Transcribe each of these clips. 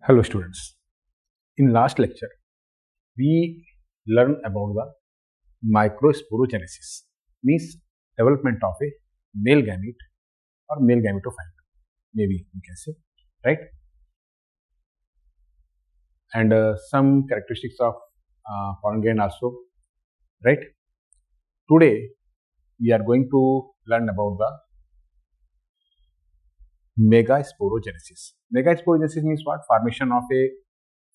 Hello students. In last lecture, we learned about the microsporogenesis, means development of a male gamete or male gametophyte, maybe we can say, right? And some characteristics of pollen grain also, right? Today, we are going to learn about the megasporogenesis. Megasporogenesis means what? Formation of a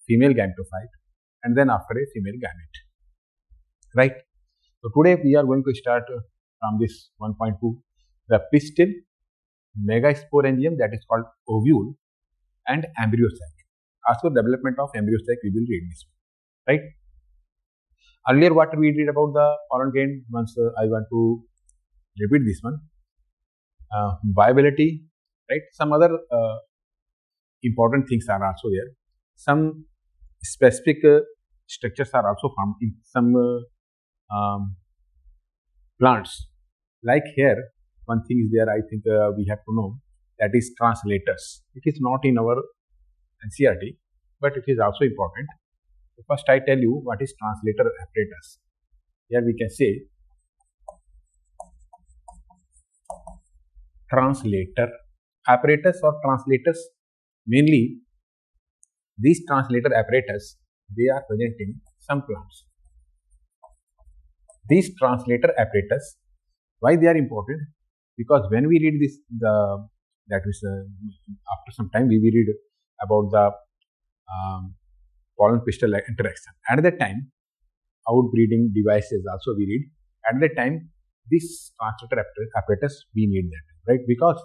female gametophyte and then after a female gamete, right? So today we are going to start from this 1.2, the pistil, megasporangium, that is called ovule, and embryosac. Also development of embryosac we will read this one, right? Earlier what we did about the pollen grain, once I want to repeat this one. Viability, right? Some other important things are also there. Some specific structures are also found in some plants. Like here, one thing is there, I think we have to know, that is translators. It is not in our NCERT, but it is also important. So first I tell you what is translator apparatus. Here we can say translator apparatus or translators. Mainly these translator apparatus, they are present in some plants. These translator apparatus, why they are important? Because when we read this, after some time we will read about the pollen pistil interaction. At that time, outbreeding devices also we read. At that time, this translator apparatus we need that, right? Because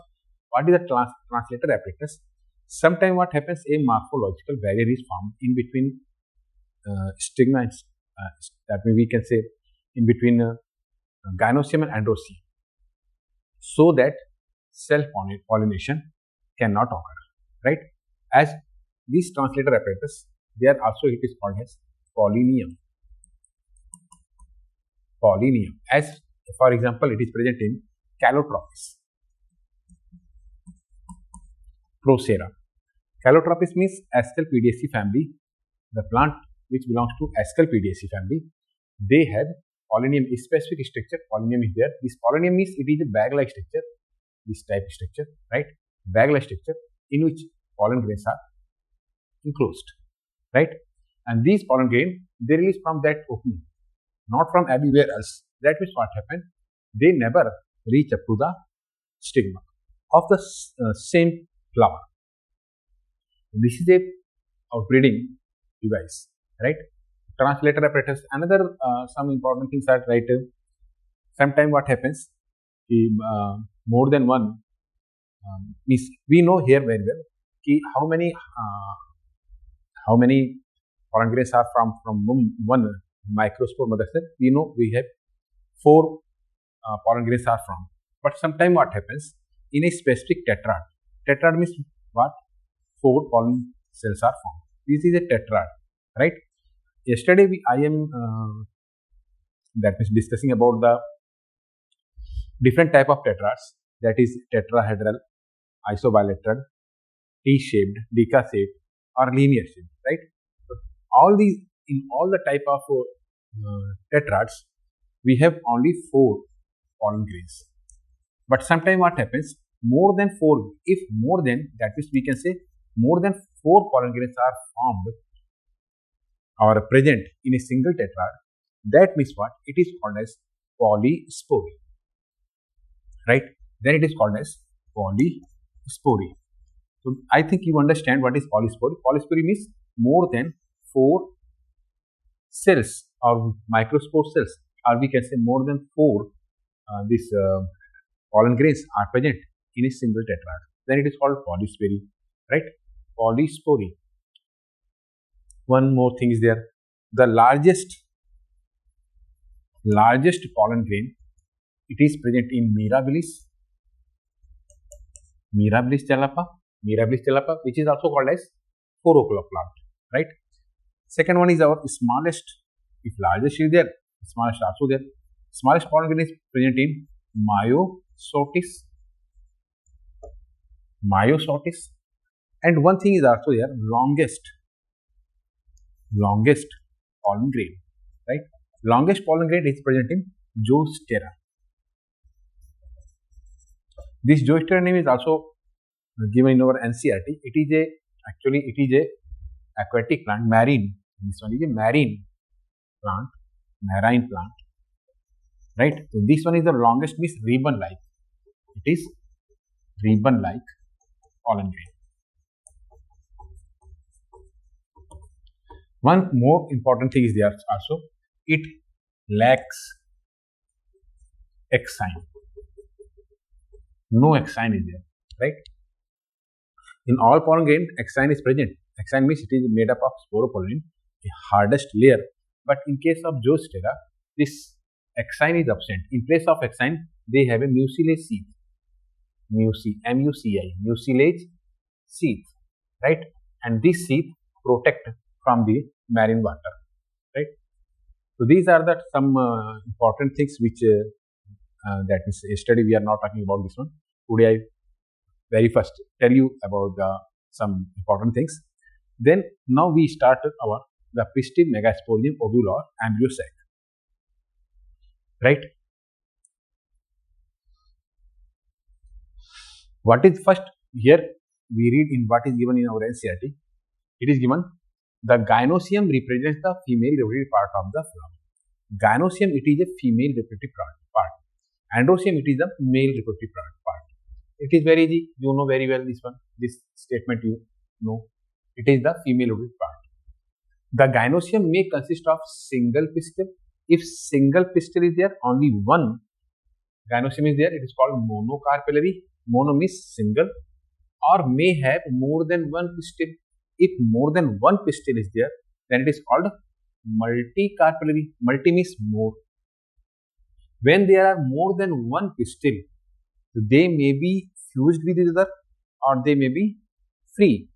what is the translator apparatus? Sometimes what happens, a morphological barrier is formed in between stigma and that means we can say in between gynosium and androsium, so that self-pollination cannot occur, right? As these translator apparatus, they are also, it is called as pollinium. Pollinium, as for example, it is present in Calotropis, Procera. Calotropis means Asclepiaceae family. The plant which belongs to Asclepiaceae family, they have pollinium, specific structure. Pollinium is there. This pollinium means it is a bag-like structure, this type of structure, right? Bag-like structure in which pollen grains are enclosed, right? And these pollen grains, they release from that opening, not from everywhere else. That means what happened? They never reach up to the stigma of the same flower. This is a outbreeding device, right? Translator apparatus. Another some important things are, right? Sometimes what happens, more than one means we know here very well how many pollen grains are from one microspore mother cell. We know we have 4 pollen grains are from. But sometimes what happens, in a specific tetrad. Tetrad means what? 4 pollen cells are formed. This is a tetrad, right? Yesterday I am that means discussing about the different type of tetrads, that is tetrahedral, isobilateral, T-shaped, deca-shaped, or linear shaped, right? So all these, in all the type of tetrads, we have only 4 pollen grains. But sometimes what happens, more than 4, if more than, that is we can say more than 4 pollen grains are formed or present in a single tetrad, that means what? It is called as polyspory, right? Then it is called as polyspory. So I think you understand what is polyspory. Polyspory means more than 4 cells or microspore cells, or we can say more than 4 these pollen grains are present in a single tetrad. Then it is called polyspory, right? Polyspory. One more thing is there. The largest pollen grain, it is present in Mirabilis jalapa, which is also called as 4 o'clock plant, right? Second one is our smallest. If largest is there, smallest also there. Smallest pollen grain is present in Myosotis. And one thing is also there, longest pollen grain, right? Longest pollen grain is present in Zoastera. This Zoastera name is also given in our NCERT. It is a aquatic plant, marine. This one is a marine plant, right? So this one is the longest, means ribbon-like. It is ribbon-like pollen grain. One more important thing is there also, it lacks exine. No exine is there, right? In all pollen grain, exine is present. Exine means it is made up of sporopollen, the hardest layer. But in case of Zoastera, this exine is absent. In place of exine, they have a mucilage sheath. Mucilage sheath, right? And this sheath protect from the marine water, right? So these are the some important things which that is yesterday we are not talking about this one. Today I very first tell you about some important things. Then now we started the pistil, megasporium, ovule or embryo sac, right? What is first here we read in what is given in our NCERT. It is given the gynoecium represents the female reproductive part of the flower. Gynoecium, it is a female reproductive part. Androecium, it is the male reproductive part. It is very easy. You know very well this one. This statement you know. It is the female reproductive part. The gynoecium may consist of single pistil. If single pistil is there, only one gynoecium is there, it is called monocarpellary. Mono means single, or may have more than one pistil. If more than one pistil is there, then it is called multicarpellary. Multi means more. When there are more than one pistil, they may be fused with each other or they may be free.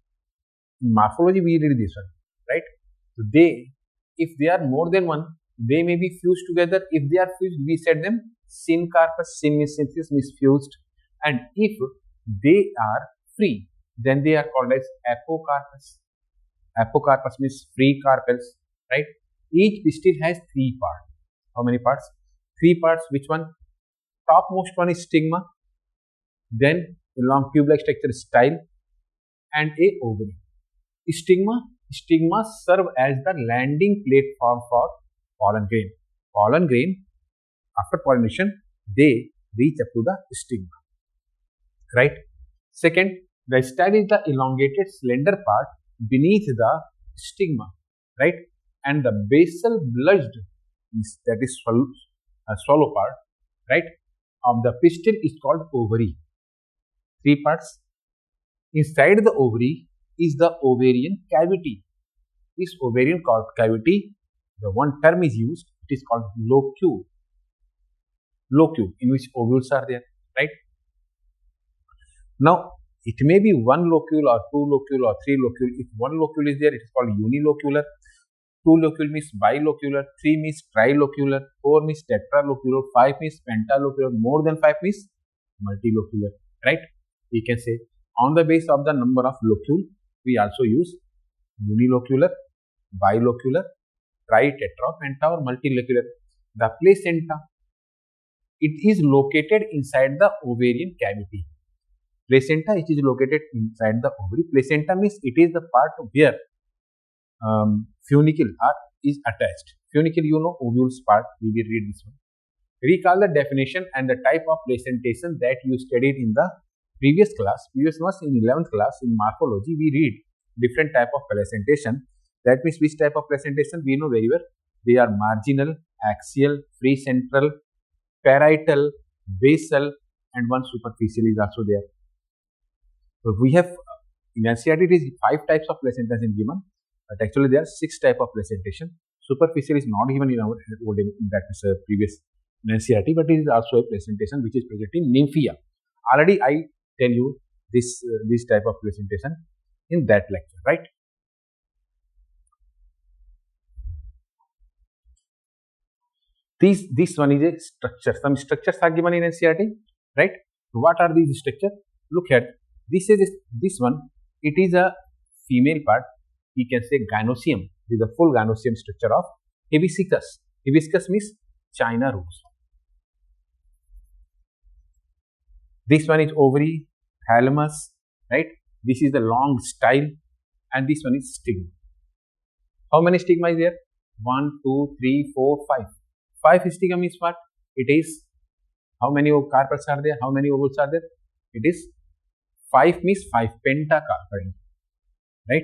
In morphology, we read this one, right? So if they are more than one, they may be fused together. If they are fused, we set them syncarpous. Syn means synthesis, means fused. And if they are free, then they are called as apocarpous. Apocarpous means free carpels, right? Each pistil has 3 parts. How many parts? 3 parts. Which one? Topmost one is stigma, then a long tube-like structure is style, and a ovary. Stigma serve as the landing platform for pollen grain. Pollen grain, after pollination, they reach up to the stigma, right? Second, the style is the elongated slender part beneath the stigma, right? And the basal bulged, that is swallow part, right, of the pistil is called ovary. 3 parts. Inside the ovary is the ovarian cavity. This ovarian cavity, the one term is used, it is called locule. Locule, in which ovules are there, right? Now, it may be 1 locule or 2 locule or 3 locule. If 1 locule is there, it is called unilocular. 2 locule means bilocular. 3 means trilocular. 4 means tetralocular. 5 means pentalocular. More than 5 means multilocular, right? We can say on the base of the number of locule, we also use unilocular, bilocular, tri, tetra, penta or multilocular. The placenta, it is located inside the ovarian cavity. Placenta, it is located inside the ovary. Placenta means it is the part where funicle is attached. Funicle, you know, ovules part. We will read this one. Recall the definition and the type of placentation that you studied in the previous class. Previous was in 11th class in morphology. We read different type of placentation. That means which type of placentation we know very well. They are marginal, axial, free central, parietal, basal, and one superficial is also there. So we have in NCERT it is 5 types of placentation given, but actually there are 6 types of placentation. Superficial is not given in our that is previous NCERT, but it is also a placentation which is present in nymphia. Already I tell you this type of placentation in that lecture, right? This one is a structure. Some structures are given in NCERT, right? So what are these structures? Look at this one. It is a female part. We can say gynosium. This is the full gynosium structure of hibiscus. Hibiscus means China rose. This one is ovary, thalamus, right? This is the long style, and this one is stigma. How many stigma is there? 1, 2, 3, 4, 5. 5 stigma means what? It is, how many carpels are there? How many ovules are there? It is 5 means 5 pentacarpal, right?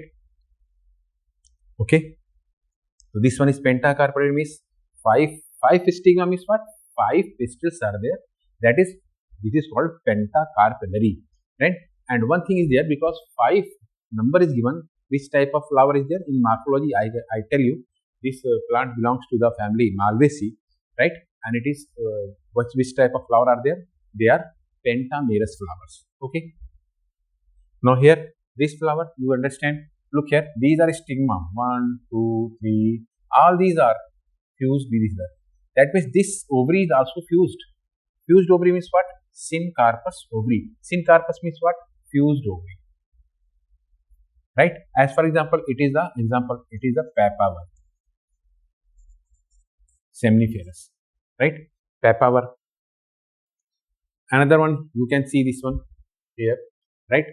Okay. So this one is pentacarpal means 5 stigma means what? 5 pistils are there. That is, this is called pentacarpellary, right? And one thing is there, because 5 number is given, which type of flower is there in morphology. I tell you, this plant belongs to the family Malvaceae, right? And it is which type of flower are there? They are pentamerous flowers. Okay. Now here, this flower, you understand? Look here, these are stigma. 1, 2, 3. All these are fused with each other. That means this ovary is also fused. Fused ovary means what? Syncarpous ovary. Syncarpous means what? Fused ovary. Right? As for example, it is the papaver, seminiferous. Right? Papaver. Another one, you can see this one here. Right?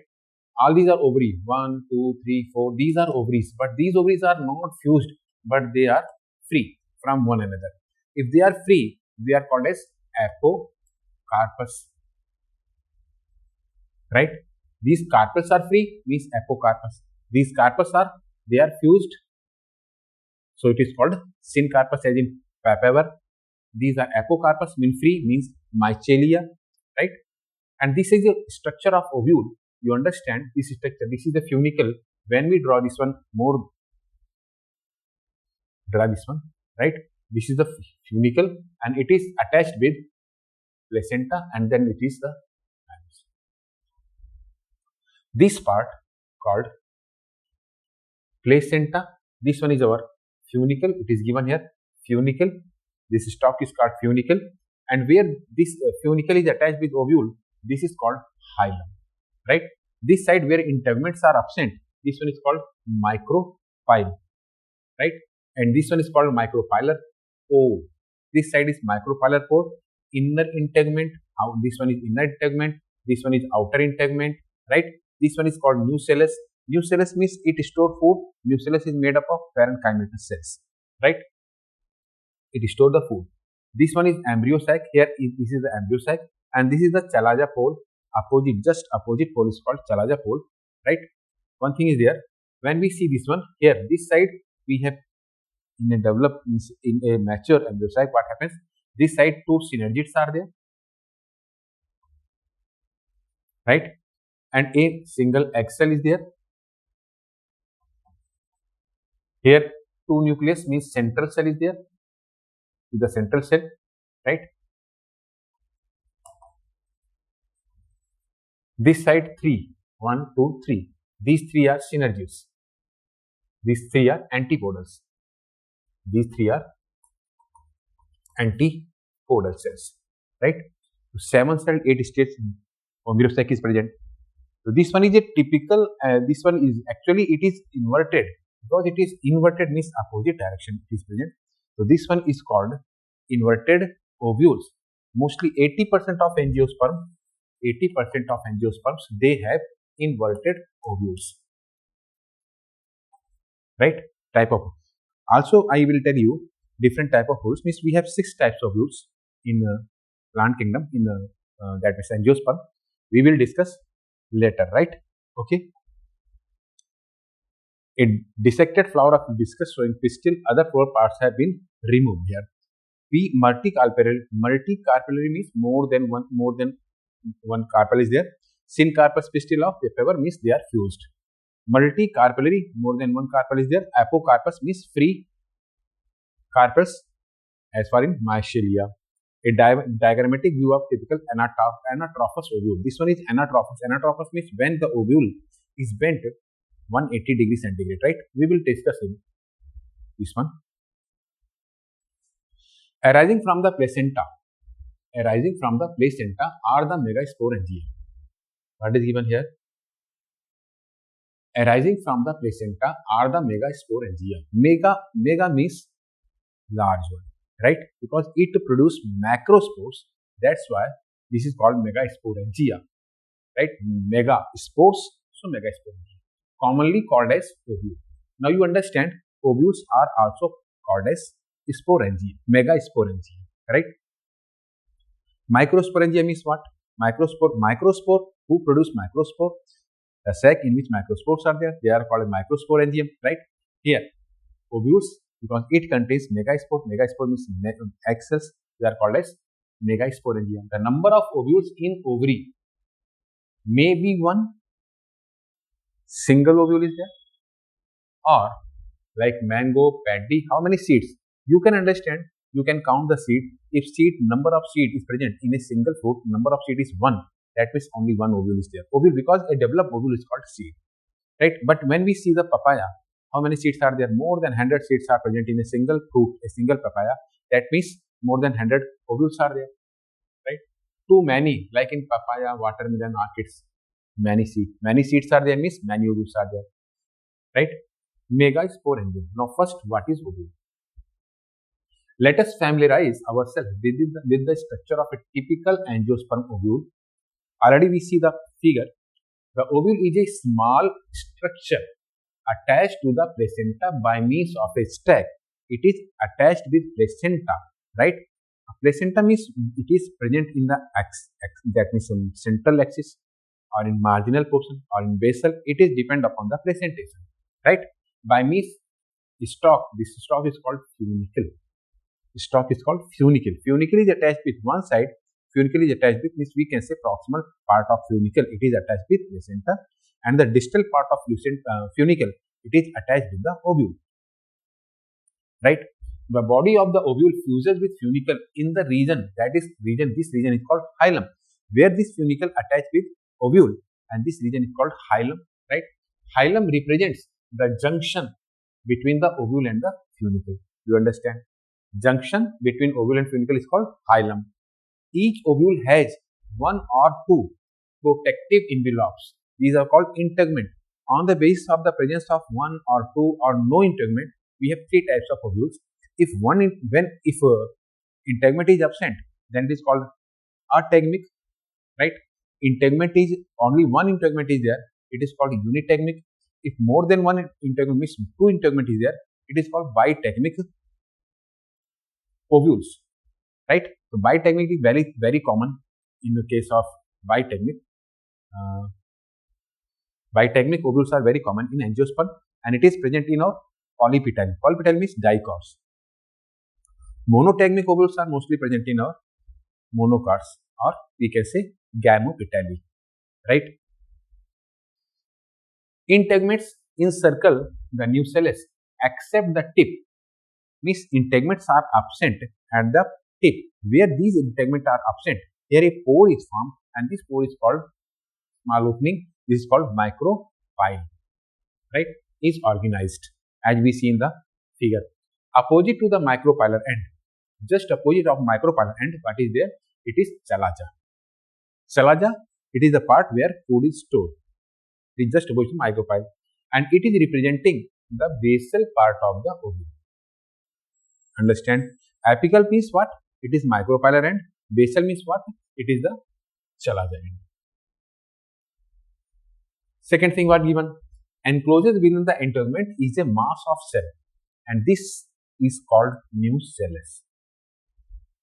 All these are ovary. 1, 2, 3, 4. These are ovaries, but these ovaries are not fused, but they are free from one another. If they are free, they are called as apocarpus. Right? These carpels are free, means apocarpus. These carpels they are fused, so it is called syncarpus, as in papaver. These are apocarpus, mean free, means mycelia, right? And this is the structure of ovule. You understand this structure. This is the funicle. When we draw this one, right? This is the funicle, and it is attached with placenta, and then it is the anus. This part called placenta. This one is our funicle. It is given here, funicle. This stalk is called funicle, and where this funicle is attached with ovule, this is called hilum, right? This side where integuments are absent, this one is called micropyle, right? And this one is called micropylar pore. This side is micropylar pore. Inner integument. This one is inner integument. This one is outer integument, right? This one is called nucellus. Nucellus means it stores food. Nucellus is made up of parenchymatous cells, right? It stores the food. This one is embryo sac. Here, this is the embryo sac, and this is the chalaza pole. Just opposite pole is called chalaza pole, right? One thing is there. When we see this one here, this side we have in a mature embryo sac. What happens? This side 2 synergids are there, right? And a single egg cell is there. Here 2 nucleus means central cell is there, with the central cell, right? This side 3, 1, 2, 3. These 3 are synergids. These 3 are antipodals. These 3 are antipodal cells, right? So 7 cell 8 states embryo sac is present. So this one is a typical. This one is actually it is inverted, because it is inverted means opposite direction it is present. So this one is called inverted ovules. Mostly 80% of angiosperms, they have inverted ovules, right? Type of. Also, I will tell you different type of ovules. Means we have 6 types of ovules in plant kingdom. In that is angiosperm. We will discuss later, right? Okay. A dissected flower of hibiscus showing pistil, other 4 parts have been removed here. Multicarpellary means more than one carpel is there. Syncarpous pistil of papaver means they are fused. Multicarpellary, more than one carpel is there. Apocarpus means free carpels, as far in mycelia. A diagrammatic view of typical anatrophous ovule. This one is anatrophous. Anatrophous means when the ovule is bent 180 degrees centigrade, right? We will discuss in this one. Arising from the placenta are the megasporogensia. What is given here? arising from the placenta are the megasporogengia. Mega means large one, right? Because it produce macrospores. That's why this is called megasporogengia, right? Mega spores, so megasporogengia, commonly called as ovule. Now you understand ovules are also called as sporangia, megasporangia, right? Microsporangia means what? Microspore who produce microspore. The sac in which microspores are there, they are called microsporangium, right? Here, ovules, because it contains megaspore. Megaspore means egg cells. They are called as megasporangium. The number of ovules in ovary may be one single ovule is there, or like mango, paddy, how many seeds? You can understand, you can count the seed. If number of seed is present in a single fruit, number of seed is 1. That means only one ovule is there. Ovule, because a developed ovule is called seed, right? But when we see the papaya, how many seeds are there? More than 100 seeds are present in a single fruit, a single papaya. That means more than 100 ovules are there, right? Too many, like in papaya, watermelon, orchids, many seeds are there, means many ovules are there, right? Megasporangium. Now first, what is ovule? Let us familiarize ourselves with the structure of a typical angiosperm ovule. Already we see the figure. The ovule is a small structure attached to the placenta by means of a sac. It is attached with placenta, right? Placenta means it is present in the that means in central axis, or in marginal portion, or in basal. It is depend upon the placentation, right? By means stalk. This stalk is called funicle. Stalk is called funicle. Funicle is attached with one side. Funicle is attached with, means we can say proximal part of funicle. It is attached with placenta, and the distal part of funicle, it is attached with the ovule, right? The body of the ovule fuses with funicle in the region, this region is called hilum, where this funicle attached with ovule, and this region is called hilum, right? Hilum represents the junction between the ovule and the funicle. You understand? Junction between ovule and funicle is called hilum. Each ovule has one or two protective envelopes. These are called integument. On the basis of the presence of one or two or no integument, we have three types of ovules. If integument is absent, then it is called ategmic, right? Integument is only one integument is there, it is called unitegmic. If more than one integument, means two integument is there, it is called bitegmic ovules, right? So bitegmic is very common in the case of bitegmic. Bitegmic ovules are very common in angiosperm, and it is present in our polypetally. Polypetally means dicots. Monotegmic ovules are mostly present in our monocots, or we can say gametophyte, right? Integuments encircle the nucellus except the tip. Means integuments are absent at the tip. Where these integuments are absent, here a pore is formed, and this pore is called small opening. This is called micropyle, right? Is organized as we see in the figure. Opposite to the micropylar end, just opposite of micropylar end, what is there? It is chalaza. Chalaza, it is the part where food is stored. It is just opposite to micropyle, and it is representing the basal part of the ovule. Understand? Apical means what? It is micropylar end. Basal means what? It is the chalaza end. Second thing what given? Enclosures within the integument is a mass of cell, and this is called nucellus.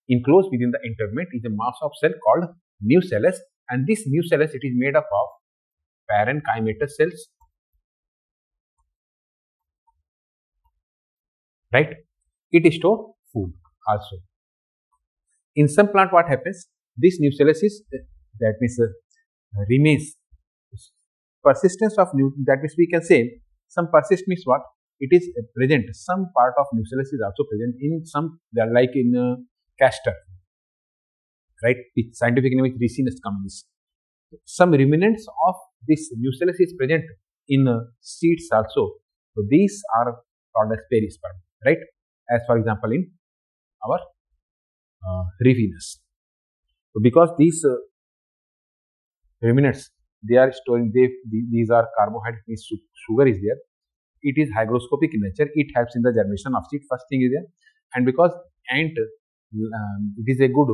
Enclosed within the integument is a mass of cell called nucellus, and this nucellus, it is made up of parenchymatous cells, right? It stores food also. In some plant, what happens? This nucellus is, that means remains. Persistence of that means we can say some persist means what? It is present. Some part of nucellus is also present in some, like in castor, right? Its scientific name is Ricinus communis. Some remnants of this nucellus is present in seeds also. So these are called as perisperm, right? As for example in our Ricinus. So because these remnants they are storing, these are carbohydrate, means sugar is there. It is hygroscopic in nature. It helps in the germination of seed. First thing is there, and because ant, it is a good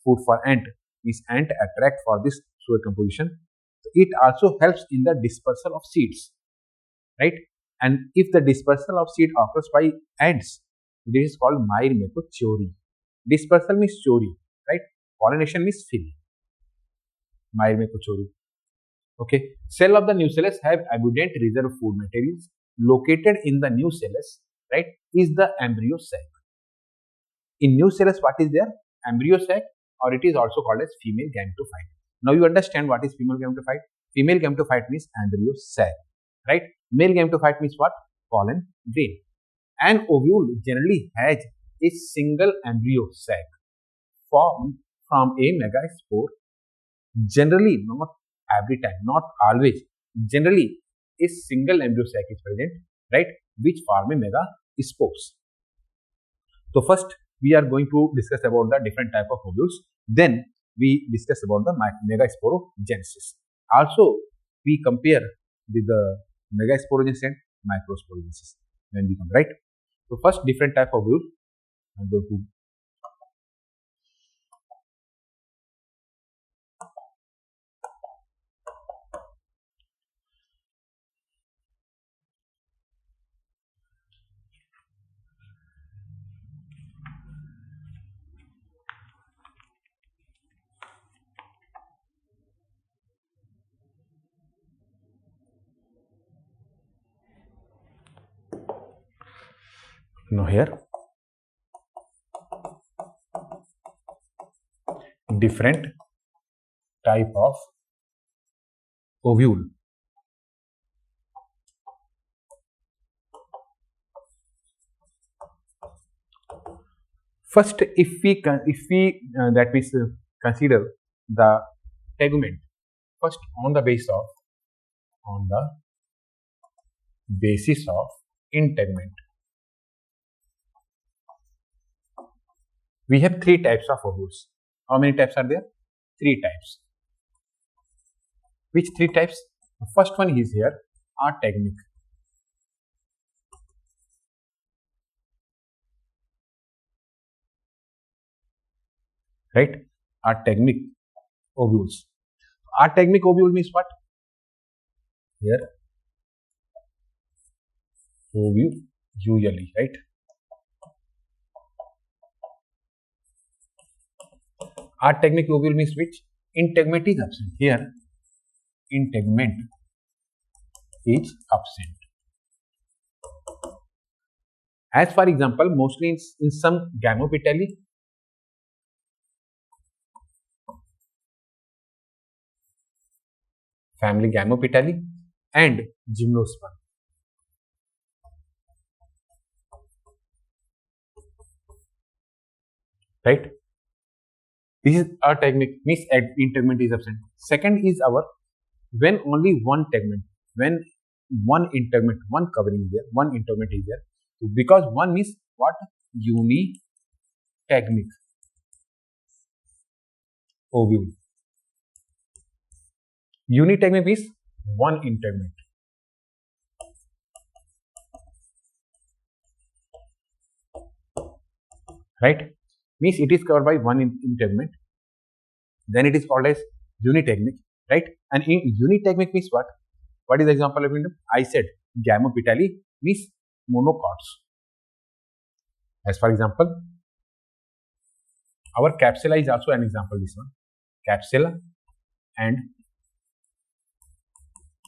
food for ant. Means ant attract for this sugar composition. It also helps in the dispersal of seeds, right? And if the dispersal of seed occurs by ants, this is called myrmecochory. Dispersal means chory, right? Pollination means filling. Myrmecochory. Okay. Cell of the nucellus have abundant reserve food materials. Located in the nucellus, right, is the embryo sac. In nucellus, what is there? Embryo sac, or it is also called as female gametophyte. Now you understand what is female gametophyte. Female gametophyte means embryo sac, right? Male gametophyte means what? Pollen grain. An ovule generally has a single embryo sac formed from a megaspore. Generally, not every time, not always. Generally, a single embryo sac is present, right, which form a megaspores. So first we are going to discuss about the different type of ovules. Then we discuss about the megasporogensis. Also, we compare with the megasporogensis and microsporogensis when we come, right. So first, different type of ovule. I'm going to now here different type of ovule. First, if we that means consider the tegument. First, on the basis of integument, we have three types of ovules. How many types are there? Three types. Which three types? The first one is here, ategmic. Right? Ategmic ovules. Ategmic ovule means what? Here, ovule usually, right? Ategmic ovule means which? Integument is absent. Here, integument is absent. As for example, mostly in some gamopetalae, family gamopetalae, and gymnosperm. Right? This is ategmic, means integument is absent. Second is our when only one tegment, when one integument, one covering is there, one integument is there. So because one means what? Unitegmic ovule. Unitegmic means one integument. Right? Means it is covered by one integument. Then it is called as unitegmic, right? And in unitegmic means what? What is the example of integument? I said gamopetalae means monocots. As for example, our capsula is also an example. This one, capsula and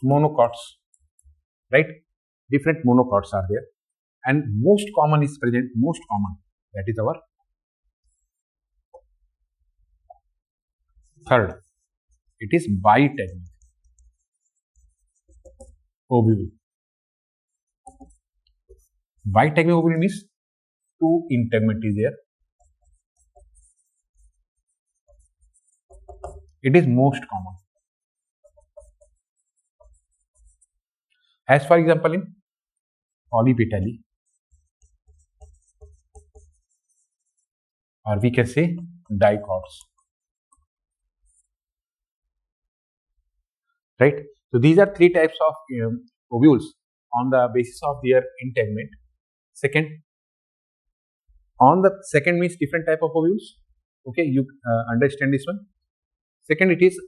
monocots, right? Different monocots are there, and most common is present. Most common, that is our third. It is bitegmic ovule. Bitegmic ovule means two integument is there. It is most common. As for example, in polypetalae, or we can say dicots. right? So these are three types of ovules on the basis of their integument. Second, on the second means different type of ovules. Okay, you understand this one. Second, it is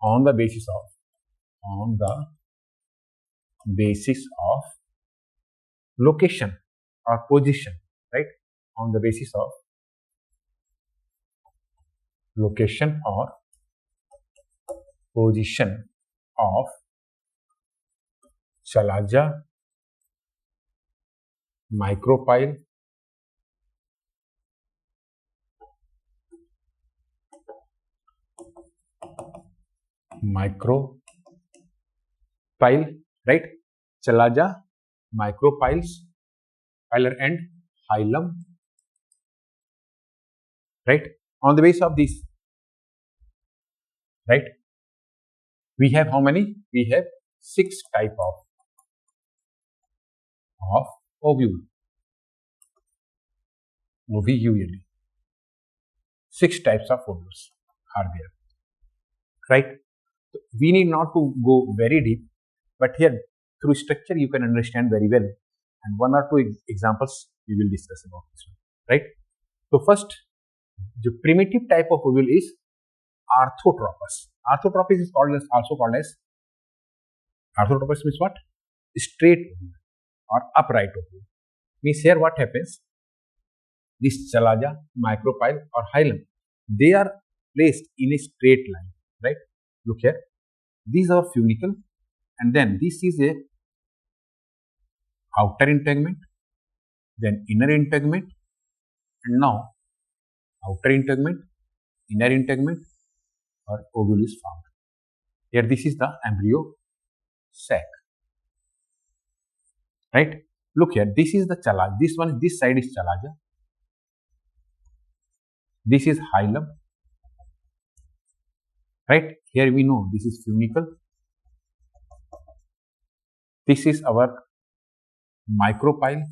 on the basis of location or position, right? On the basis of location or position of chalaja, micropyle, right? Chalaja, micropiles, pilar and hilum, right? On the basis of this, right? We have how many? We have 6 type of ovule. 6 types of ovules are there, right? So we need not to go very deep, but here through structure you can understand very well, and 1 or 2 examples we will discuss about this one, right? So first, the primitive type of ovule is orthotropous. Orthotropous is also called as orthotropous means what? Straight ovule or upright ovule. Means here what happens? This chalaja, micropyle or hilum, they are placed in a straight line, right? Look here. These are funicle, and then this is a outer integument, then inner integument, and now outer integument, inner integument, or ovule is found. Here this is the embryo sac, right? Look here, this is the chalaja. This side is chalaja. This is hilum, right? Here we know this is funicle. This is our micropyle.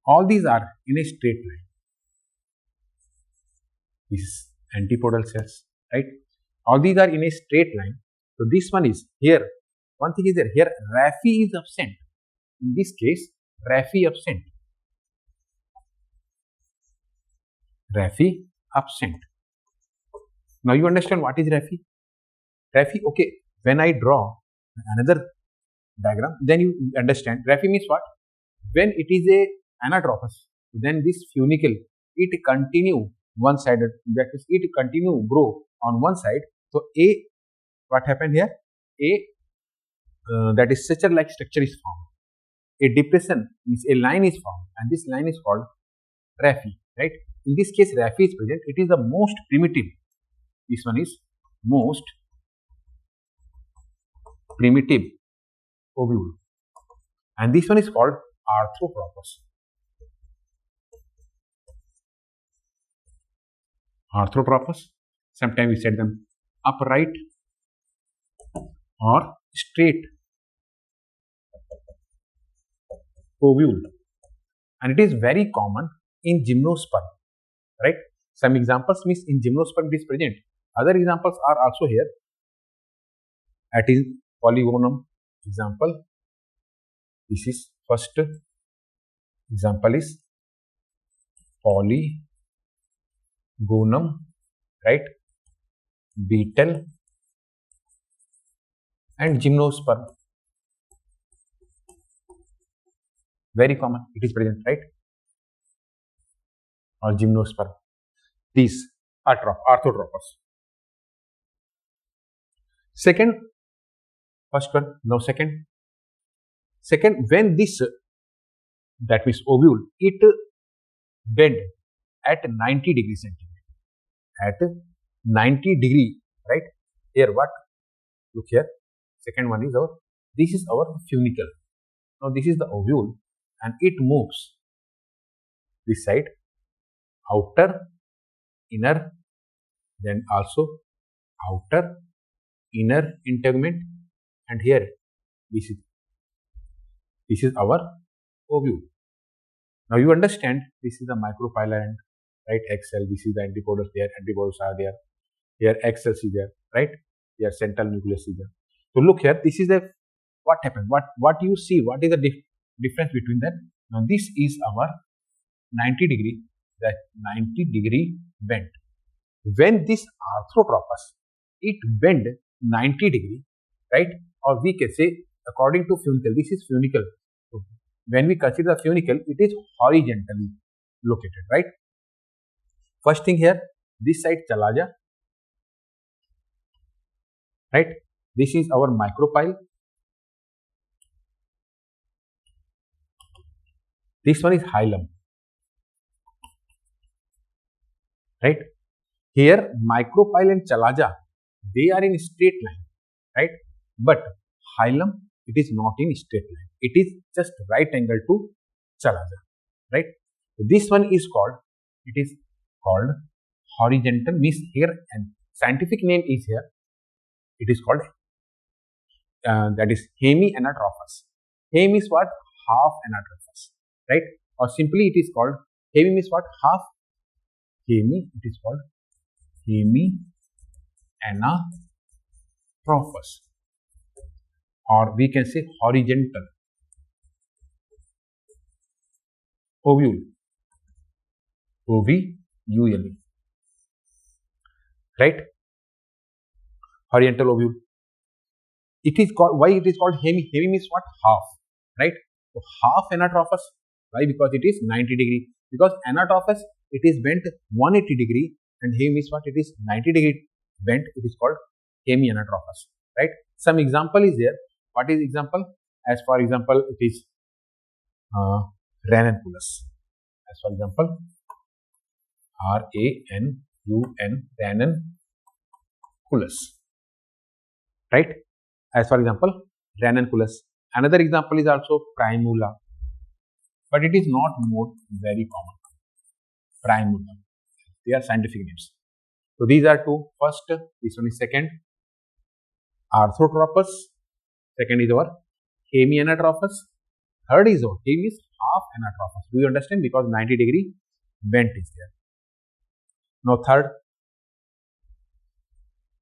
All these are in a straight line. This is antipodal cells, right? All these are in a straight line. So this one is here. One thing is there. Here raphe is absent. In this case, raphe absent. Raphe absent. Now you understand what is raphe? Raphe, okay. When I draw another diagram, then you understand. Raphe means what? When it is a anatropous, then this funicle, it continue one sided, that is it continue grow on one side. So what happened here? That is suture like structure is formed. A depression means a line is formed, and this line is called raphe, right? In this case, raphe is present. It is the most primitive. This one is most primitive ovule, and this one is called orthotropous. Orthotropous. Sometimes we set them upright or straight ovule, and it is very common in gymnosperm, right? Some examples means in gymnosperm it is present. Other examples are also here. That is polygonum example. This is first example is polygonum, right? Beetle and gymnosperm. Very common. It is present, right? Or gymnosperm. These are orthotropous. First one, now second. Second, when this, that means ovule, it bend at 90 degrees centigrade. At 90 degree, right? Here what? Look here. Second one is this is our funicle. Now this is the ovule, and it moves this side, outer, inner, then also outer, inner integument, and here this is our ovule. Now you understand this is the micropyle and right? Egg cell, this is the antipodals there, antipodals are there. Here egg cells is there, right? Here central nucleus is there. So look here, this is the what happened. What you see? What is the difference between them? Now this is our 90 degree, that 90 degree bend. When this arthropropus, it bend 90 degree, right? Or we can say according to funicle, this is funicle. So when we consider the funicle, it is horizontally located, right? First thing here, this side chala ja, right? This is our micropyle. This one is hilum, right? Here micropyle and chala ja, they are in straight line, right? But hilum, it is not in straight line. It is just right angle to chala ja, right? So this one is called, it is called horizontal, means here, and scientific name is here, it is called that is hemianatropous. Hem is what? Half anatropous, right? Or simply it is called, hemi means what? Half. Hemi, it is called hemianatropous, or we can say horizontal ovule, ovule, right? Horizontal ovule. It is called, why it is called hemi? Hemi means what? Half, right? So half anatropous. Why? Because it is 90 degree. Because anatropous, it is bent 180 degree, and hemi is what? It is 90 degree bent. It is called hemianatropous, right? Some example is there. What is example? As for example, it is ranunculus. As for example, R-A-N-U-N, ranunculus, right? As for example, ranunculus. Another example is also primula, but it is not more very common. Primula, they are scientific names. So these are two. First, this one is second, arthropropus. Second is our hemianatropous. Third is our hemi is half anatropous. Do you understand? Because 90 degree bent is there. Now third,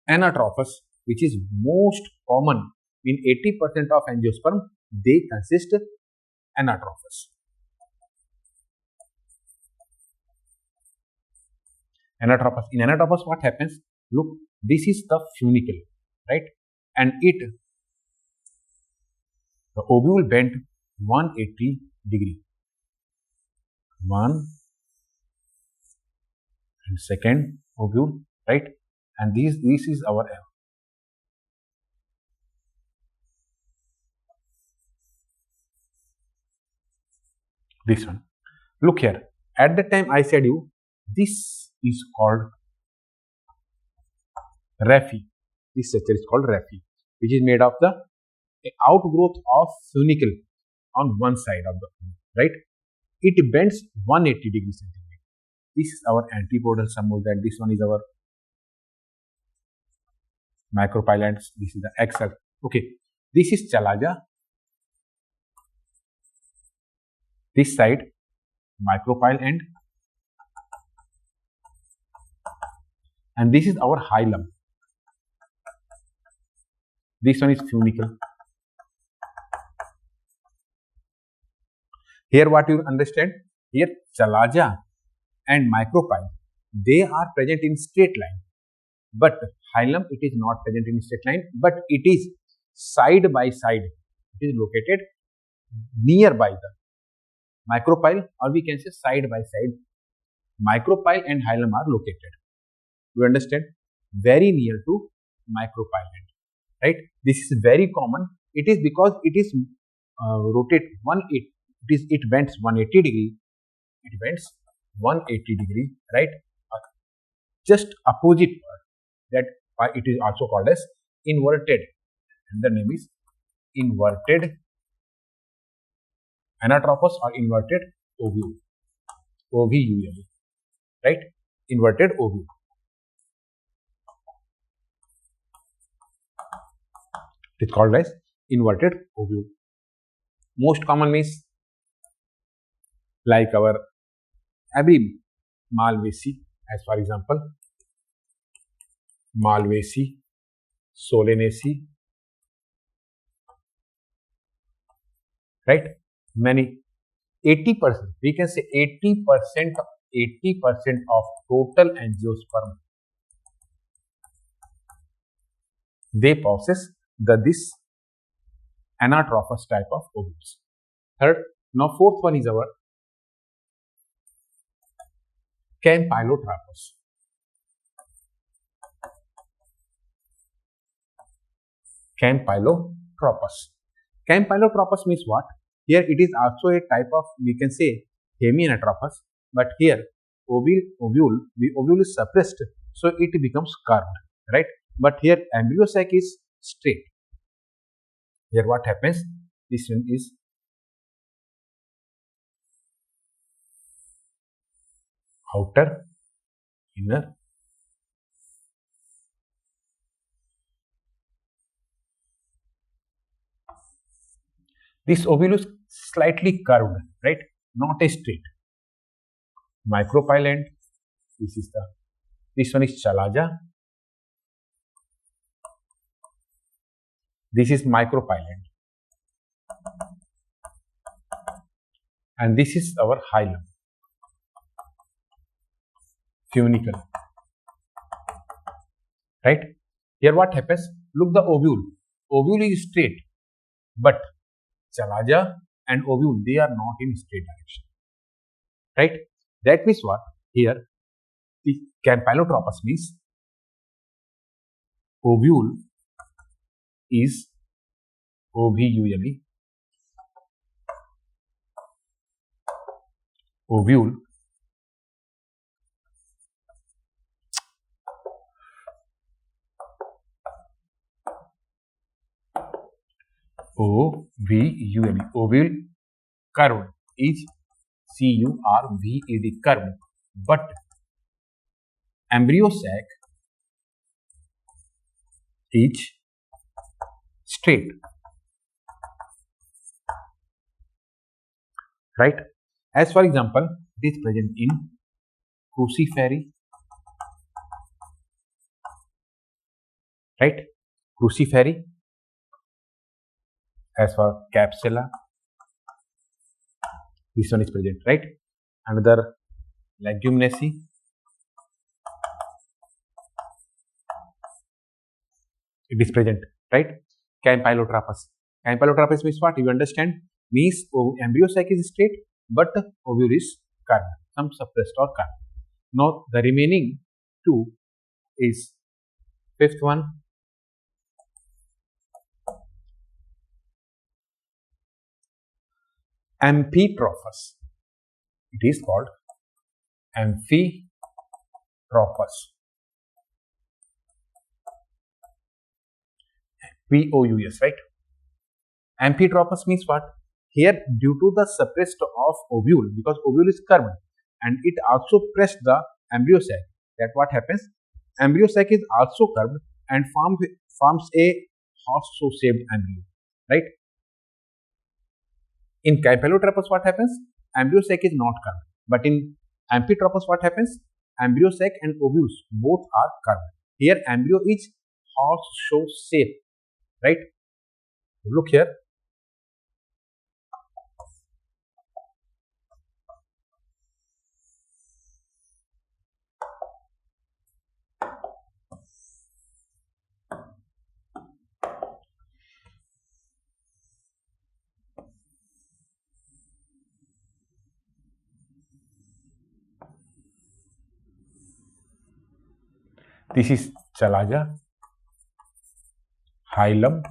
anatropous, which is most common in 80% of angiosperm, they consist anatropous. Anatropous. In anatropous, what happens? Look, this is the funicle, right? And the ovule bent 180 degree. One and second ovule, right? And this is our this one. Look here. At the time I said you, this is called raphe. This structure is called raphe, which is made of the outgrowth of funicle on one side of the, right? It bends 180 degrees centigrade. This is our antipodal, some of that. This one is our micropyle, this is the egg cell. Okay, this is chala ja. This side micropyle end, and this is our hilum. This one is funicle. Here what you understand? Here chala ja and micropyle, they are present in straight line, but hilum, it is not present in straight line, but it is side by side. It is located nearby the micropyle, or we can say side by side. Micropyle and hilum are located. You understand? Very near to micropyle end, right? This is very common. It is because it is rotate 180. It bends 180 degree. It bends 180 degree, right? Just opposite part. That it is also called as inverted, and the name is inverted anatropous or inverted ovule, ovule, right? Inverted ovule. It is called as inverted ovule. Most common means like our every Malvaceae, as for example, Malvaceae, Solanaceae, right? Many 80%, we can say 80% of total angiosperm, they possess this anatrophous type of ovules. Third, now fourth one is our Campylotropous. Campylotropous. Campylotropous means what? Here it is also a type of, we can say, hemianatropous, but here ovule is suppressed, so it becomes curved, right? But here embryo sac is straight. Here what happens? This one is outer, inner, this ovule is slightly curved, right? Not a straight. Micropylent. This one is chalaja. This is micropylent. And this is our hilum. Funicle. Right? Here what happens? Look, the ovule. Ovule is straight, but chalaja and ovule, they are not in straight direction. Right? That means what? Here, the Campylotropous means ovule is ovule. Ovule ovule curved is curved, curved, but embryo sac is straight, right? As for example, it is present in crucifery, right? Crucifery. As for capsula, this one is present, right? Another Leguminaceae, it is present, right? Campylotropous. Campylotropous means what? You understand? Means embryo sac is straight, but ovule is curved, some suppressed or curved. Now the remaining two is fifth one, Amphitrophous. It is called Amphitrophous. POUS, right? Amphitrophous means what? Here, due to the suppressed of ovule, because ovule is curved and it also pressed the embryo sac, that what happens? Embryo sac is also curved and forms a horseshoe-shaped embryo, right? In Campylotropous, what happens? Embryo sac is not curved, but in Amphitrophous, what happens? Embryo sac and ovules both are curved. Here, embryo is horseshoe shape, right? Look here. This is chalaja, hilum,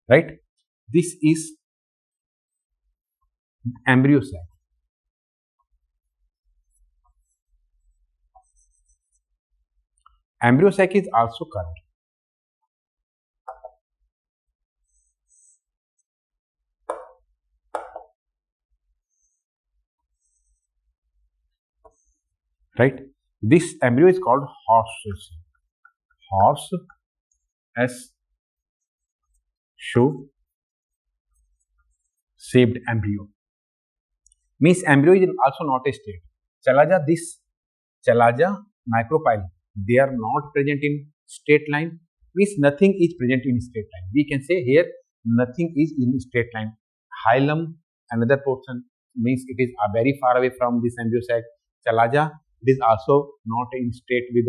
right? This is embryo sac. Embryo sac is also curved. Right? This embryo is called horseshoe shaped embryo. means embryo is also not a state. Chalaja, this Chalaja micropyle, they are not present in straight line, means nothing is present in straight line. We can say here nothing is in straight line. Hilum, another portion, means it is very far away from this embryo sac. Chalaja, it is also not in straight with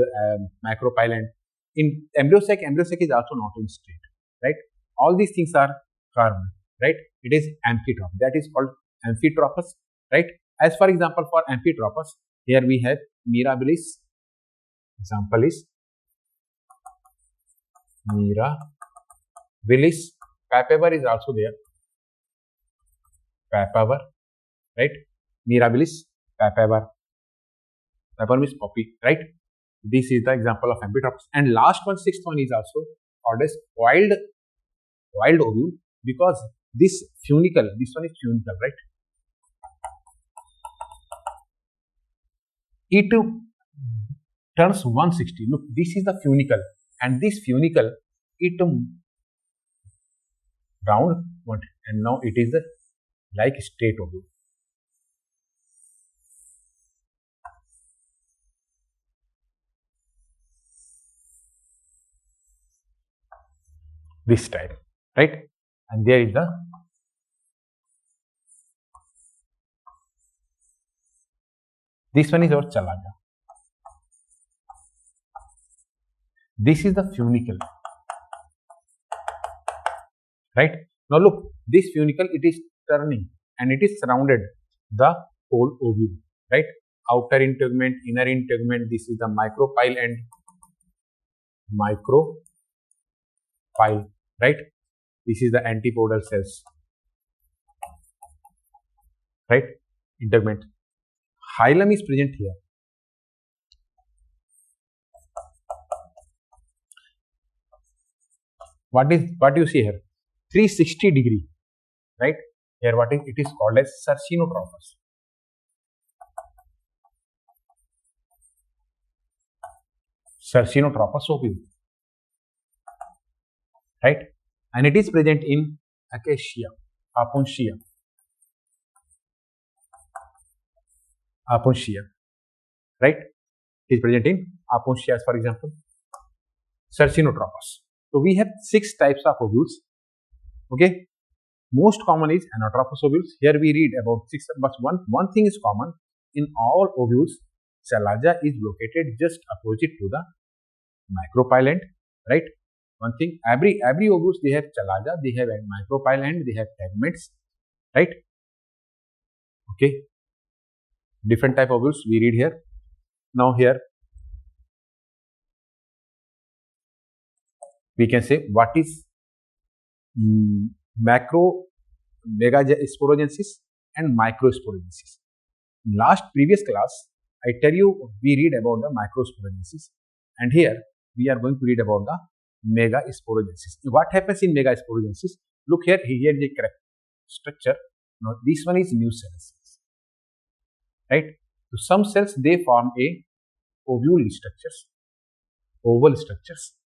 micropyle, and in embryo sac is also not in straight, right? All these things are curved, right? It is amphitroph, that is called amphitropous, right? As for example, for amphitropous, here we have mirabilis. Example is mirabilis. Papaver is also there. Papaver, right? Mirabilis, papaver. Papaver means poppy, right? This is the example of amphitropous. And last one, sixth one is also called as coiled ovule, because this funicle, this one is funicle, right? It turns 160. Look, this is the funicle, and this funicle, it round one, and now it is like straight ovule. This type, right? And there is this one is our chalaja. This is the funicle, right? Now look, this funicle, it is turning and it is surrounded the whole ovule, right? Outer integument, inner integument, this is the micropyle and micropyle, right? This is the antipodal cells, right? Integument. Hilum is present here. What you see here? 360 degree, right? Here what is, it is called as cercinotrophus. Cercinotrophus ovule, right? And it is present in acacia, apuntia, right? It is present in apuntia, for example, cercinotrophus. So we have 6 types of ovules. Okay, most common is anatropous ovules. Here we read about 6, but one thing is common in all ovules. Chalaja is located just opposite to the micropyle end, right? One thing, every ovules, they have chalaja, they have a micropyle end, they have tegments, right? Okay, different type of ovules we read here. Now here we can say what is megasporogensis and microsporogensis. In previous class, I tell you we read about the microsporogensis, and here we are going to read about the megasporogensis. What happens in megasporogensis? Look here, here is the correct structure. Now this one is new cells, right? So some cells, they form a oval structures,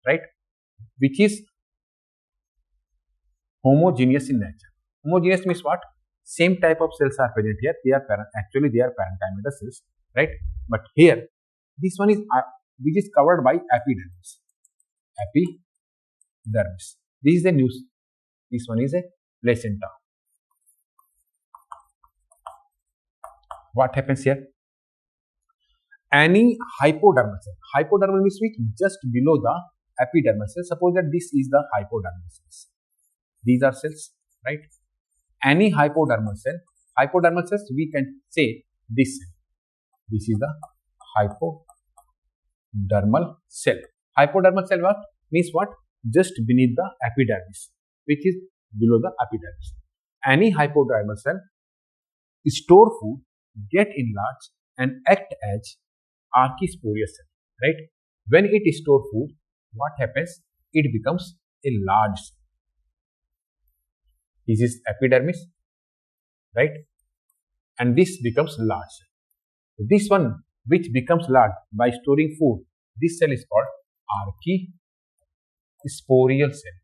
right? Which is homogeneous in nature. Homogeneous means what? Same type of cells are present here. They are actually they are parenchyma cells, right? But here, this one is which is covered by epidermis. Epidermis. This is the new. This one is a placenta. What happens here? Any hypodermal cell. Hypodermal means which just below the epidermal cell. Suppose that this is the hypodermal cells. These are cells, right? Any hypodermal cells, we can say this cell. This is the hypodermal cell. Hypodermal cell what means what? Just beneath the epidermis, which is below the epidermis. Any hypodermal cell store food, get enlarged and act as archisporious cell, right? When it store food, what happens? It becomes a large cell. This is epidermis, right? And this becomes large cell. So this one which becomes large by storing food, this cell is called archisporial cell.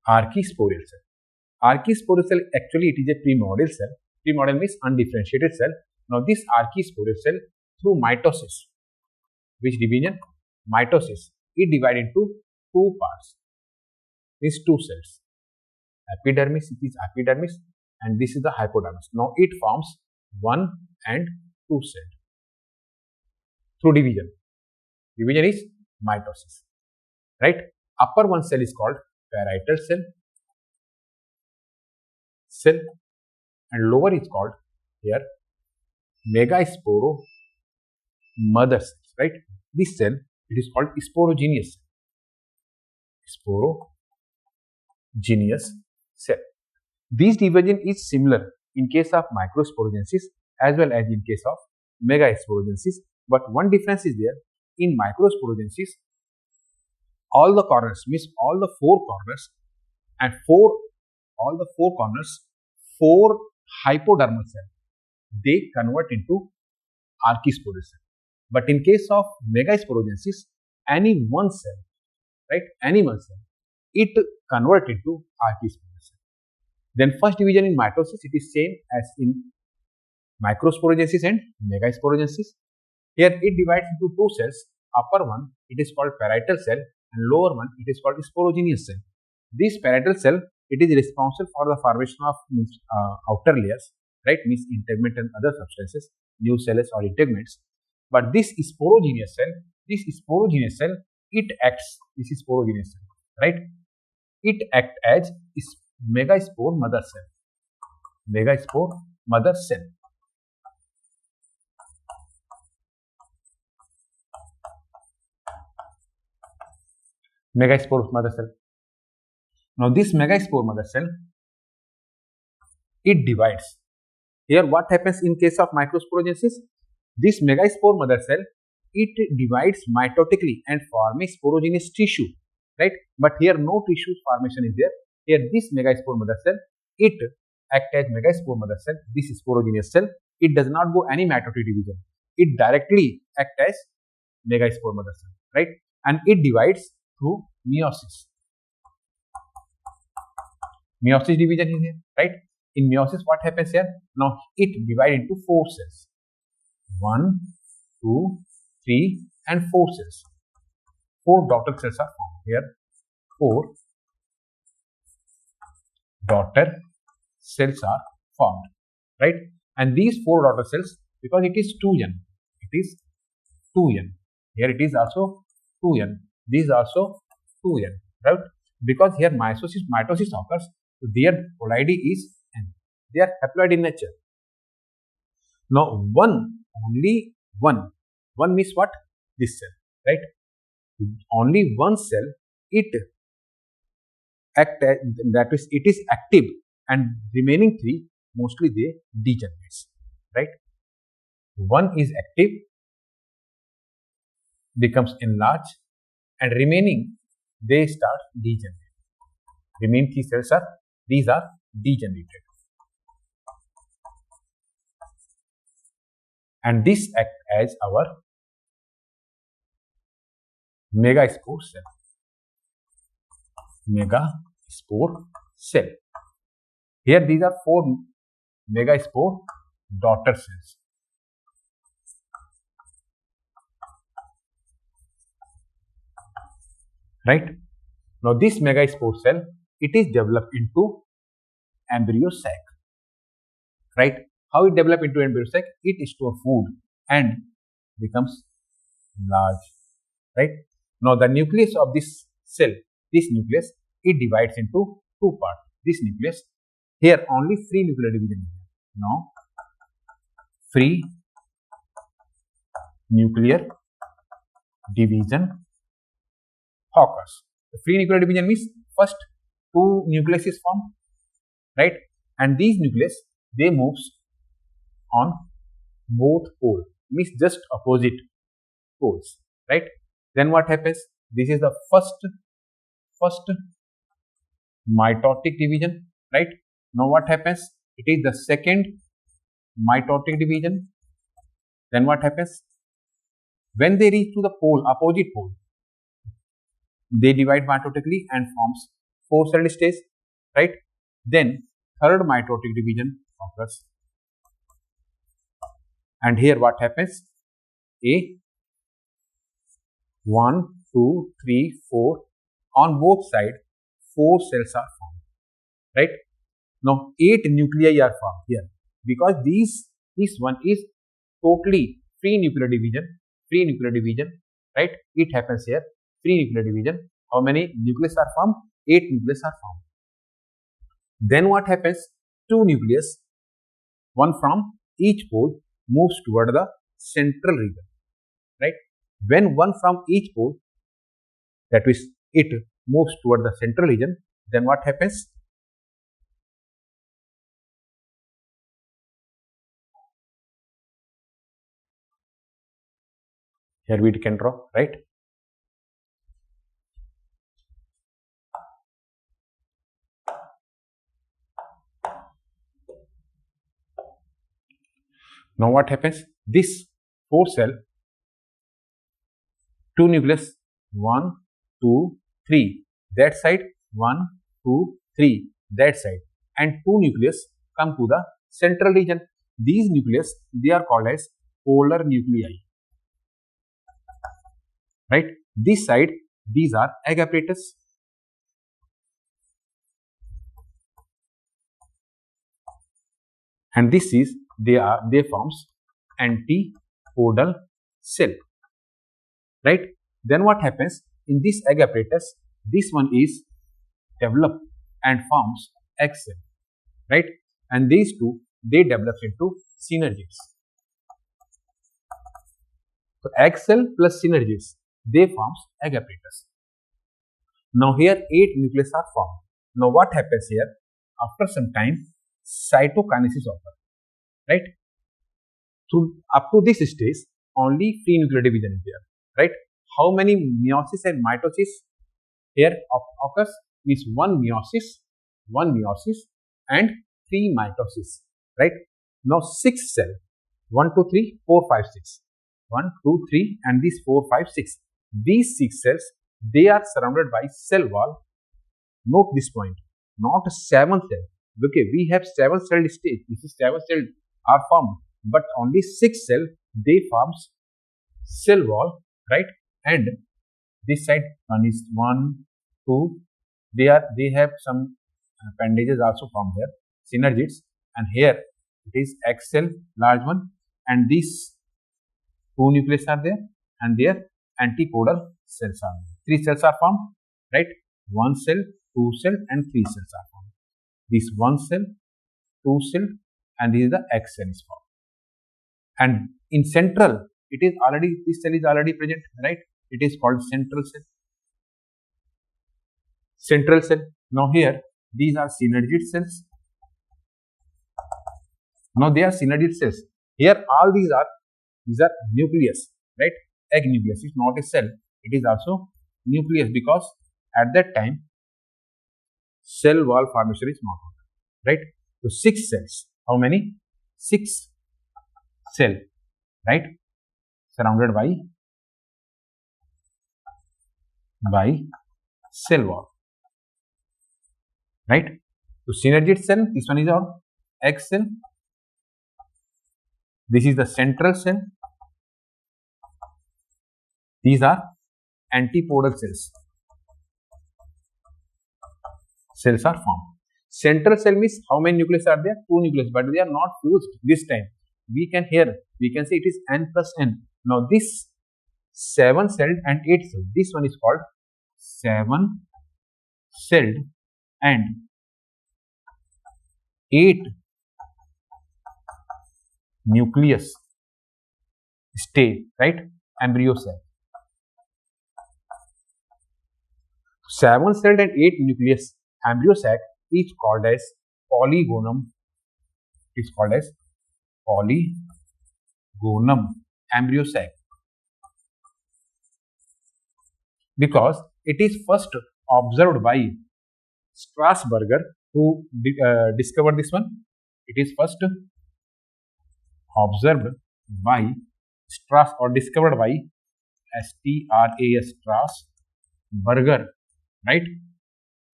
Archisporial cell. Archisporous cell, actually it is a primordial cell. Primordial means undifferentiated cell. Now this archisporous cell, through mitosis, which division? Mitosis, it divided into two parts, means two cells. Epidermis, it is epidermis, and this is the hypodermis. Now it forms 1 and 2 cell through division. Division is mitosis, right? Upper one cell is called parietal cell, and lower is called here megasporo mother cells, right? This cell, it is called sporogenous cell. This division is similar in case of microsporogensis as well as in case of megasporogensis, but one difference is there. In microsporogensis, all the corners, means all the four corners and four hypodermal cells, they convert into archisporous cell. But in case of megasporogensis, any one cell, right, any one cell, it convert into archisporous cell. Then first division in mitosis, it is same as in microsporogensis and megasporogensis. Here it divides into two cells. Upper one, it is called parietal cell, and lower one, it is called sporogenous cell. This parietal cell, it is responsible for the formation of outer layers, right, means integument and other substances, new cells or integuments. But this sporogenous cell, it acts, this is sporogenous cell, right, it acts as megaspore mother cell. Megaspore mother cell. Megaspore mother cell. Now this megaspore mother cell, it divides. Here what happens in case of microsporogensis? This megaspore mother cell, it divides mitotically and forms a sporogenous tissue, right? But here no tissue formation is there. Here this megaspore mother cell, it acts as megaspore mother cell. This is sporogenous cell. It does not go any mitotic division. It directly acts as megaspore mother cell, right? And it divides through meiosis. Meiosis division is here, right? In meiosis, what happens here? Now it divides into 4 cells. 1, 2, 3, and 4 cells. 4 daughter cells are formed here. 4 daughter cells are formed, right? And these 4 daughter cells, because it is 2n, here it is also 2n, this is also 2n, right? Because here mitosis occurs, so their ploidy is n. They are haploid in nature. Now only one means what? This cell, right? Only one cell, it act as, that is, it is active, and remaining 3 mostly they degenerate, right? One is active, becomes enlarged, and remaining they start degenerate. Remaining 3 cells are degenerated, and this acts as our megaspore cell. Megaspore cell. Here these are 4 megaspore daughter cells. Right? Now this megaspore cell, it is developed into embryo sac. Right? How it develops into embryo sac? It stores food and becomes large. Right? Now the nucleus of this cell, it divides into 2 parts. This nucleus, here only free nuclear division. Now free nuclear division occurs. The free nuclear division means first 2 nucleus is formed, right? And these nucleus, they moves on both poles, means just opposite poles, right? Then what happens? This is the first mitotic division, right? Now what happens? It is the second mitotic division. Then what happens? When they reach to the pole, opposite pole, they divide mitotically and forms 4 cell stage, right? Then third mitotic division occurs. And here what happens? A 1, 2, 3, 4. On both sides, 4 cells are formed. Right? Now 8 nuclei are formed here because this one is totally free nuclear division. Right? It happens here. Free nuclear division. How many nucleus are formed? 8 nucleus are formed. Then what happens? 2 nucleus, one from each pole, moves toward the central region. Right? When one from each pole, that is, it moves toward the central region, then what happens? Here we can draw, right? Now what happens? This 4 cell, 2 nucleus, 1, 2, 3. That side, 1, 2, 3. That side. And 2 nucleus come to the central region. These nucleus, they are called as polar nuclei. Right? This side, these are agapetus. And this is, they forms antipodal cell. Right? Then what happens? In this agapetus, this one is developed and forms egg cell. Right? And these two, they develop into synergids. So egg cell plus synergids, they forms agapetus. Now here 8 nucleus are formed. Now what happens here? After some time, cytokinesis occurs. Right? Up to this stage, only free nuclear division is there. Right? How many meiosis and mitosis here occurs? Means one meiosis and 3 mitosis. Right? Now 6 cell, 1, 2, 3, 4, 5, 6. 1, 2, 3 and these 4, 5, 6. These 6 cells, they are surrounded by cell wall. Note this point, not 7 cell. Okay, we have 7 cell stage. This is 7 cell are formed, but only 6 cell, they forms cell wall, right? And this side one is 1, 2. They have some appendages also from here, synergids, and here it is egg cell, large one, and these 2 nucleus are there, and their antipodal cells are there. 3 cells are formed, right? 1 cell, 2 cell, and 3 cells are formed. This 1 cell, 2 cell, and this is the egg cell is formed. And in central, it is already, this cell is already present, right? It is called central cell. Central cell. Now here, these are synergid cells. Now they are synergid cells. Here, all these are nucleus, right? Egg nucleus is not a cell. It is also nucleus because at that time, cell wall formation is not happening, right? So 6 cells. How many? 6 cell, right? Surrounded by cell wall, right? So synergid cell, this one is our egg cell. This is the central cell. These are antipodal cells. Cells are formed. Central cell means how many nucleus are there? 2 nucleus, but they are not fused this time. We can say it is n plus n. Now this 7 celled and 8 celled. This one is called 7 celled and 8 nucleus stage, right? Embryo cell. 7 celled and 8 nucleus embryo sac is called as polygonum. It is called as polygonum embryo sac because it is first observed by Strasburger, who discovered this one. It is first observed by discovered by Strasburger, right?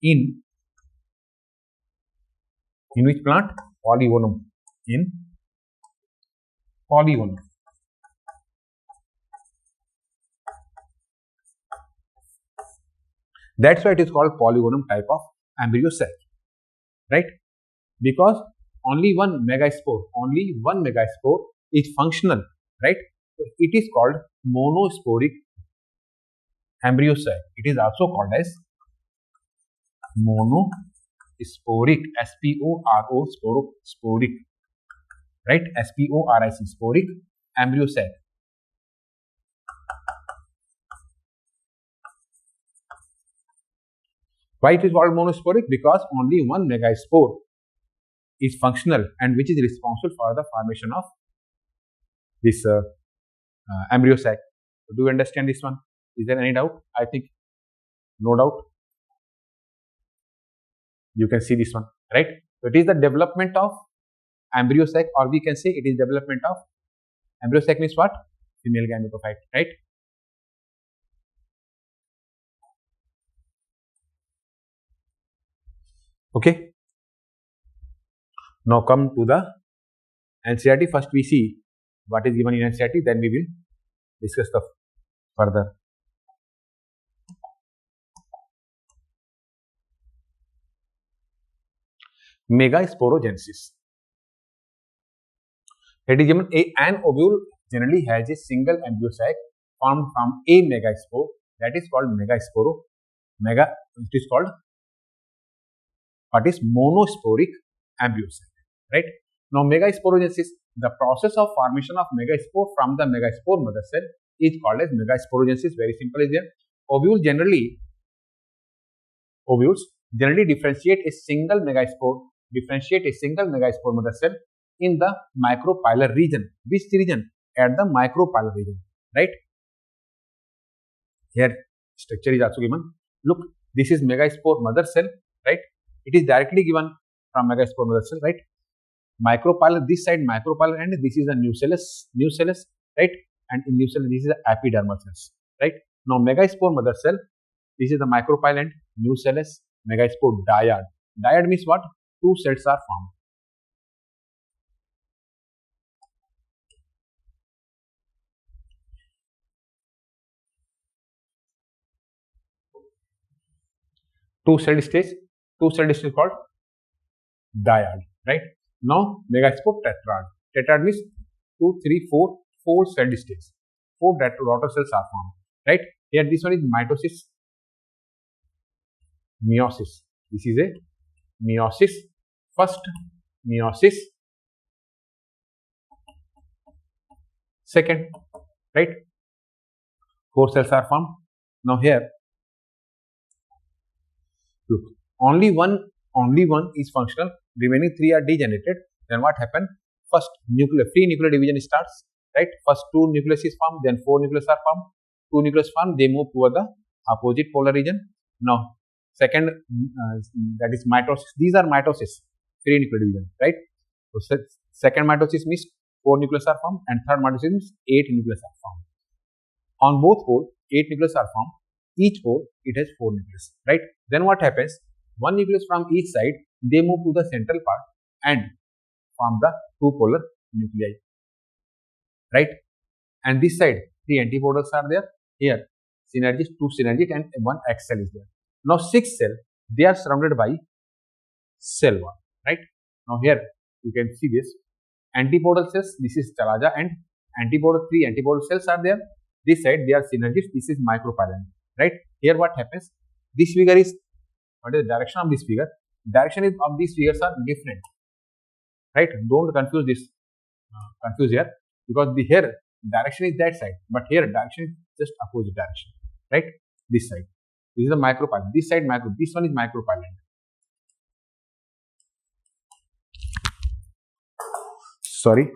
In In which plant? Polygonum. In polygonum. That's why it is called polygonum type of embryo sac, right? Because only one megaspore is functional, right? So it is called monosporic embryo sac. It is also called as monosporic, sporic, right? Sporic, sporic embryo sac. Why it is called monosporic? Because only one megaspore is functional and which is responsible for the formation of this embryo sac. So do you understand this one? Is there any doubt? I think no doubt. You can see this one, right? So it is the development of embryo sac, or we can say it is development of embryo sac means what? Female gametophyte, right? Okay. Now come to the NCERT. First we see what is given in NCERT, then we will discuss the further. Megasporogensis. It is given an ovule generally has a single embryo sac formed from a megaspore, that is called megasporo. It is called what is monosporic embryo sac, right? Now megasporogensis, the process of formation of megaspore from the megaspore mother cell is called as megasporogensis. Very simple is there. Ovules generally differentiate a single megaspore mother cell in the micropylar region. Which region? At the micropylar region, right? Here structure is also given. Look, this is megaspore mother cell, right? It is directly given from megaspore mother cell, right? Micropylar, this side micropylar, and this is the nucellus, right? And in nucellus, this is the epidermal cells, right? Now megaspore mother cell, this is the micropylar and nucellus, megaspore dyad. Dyad means what? Two cells are formed. Two cell stage called dyad, right? Now megaspore tetrad. Tetrad means 2, 3, 4 cell stage. 4 daughter cells are formed, right? Here this one is mitosis, meiosis. This is a meiosis. First meiosis, second, right? 4 cells are formed. Now here, look, only one is functional, remaining 3 are degenerated. Then what happened? First free nuclear division starts, right? First 2 nucleus is formed, then 4 nucleus are formed. 2 nucleus formed, they move toward the opposite polar region. Now second, that is mitosis. These are mitosis, free nuclear division, right? So second mitosis means 4 nucleus are formed, and third mitosis means 8 nucleus are formed. On both poles, 8 nucleus are formed. Each pole it has 4 nucleus, right? Then what happens? One nucleus from each side, they move to the central part and form the 2 polar nuclei, right? And this side 3 antipodals are there. Here synergist, 2 synergist, and 1 axis is there. Now 6 cell, they are surrounded by cell wall, right? Now here you can see this antipodal cells. This is chalaza, and 3 antipodal cells are there. This side they are synergist. This is micropylar, right? Here what happens? This figure is, what is the direction of this figure? Direction of these figures are different, right? Don't confuse this, here, because here direction is that side, but here direction is just opposite direction, right? This side, this is the micropylar. This side this one is micropylar. Sorry,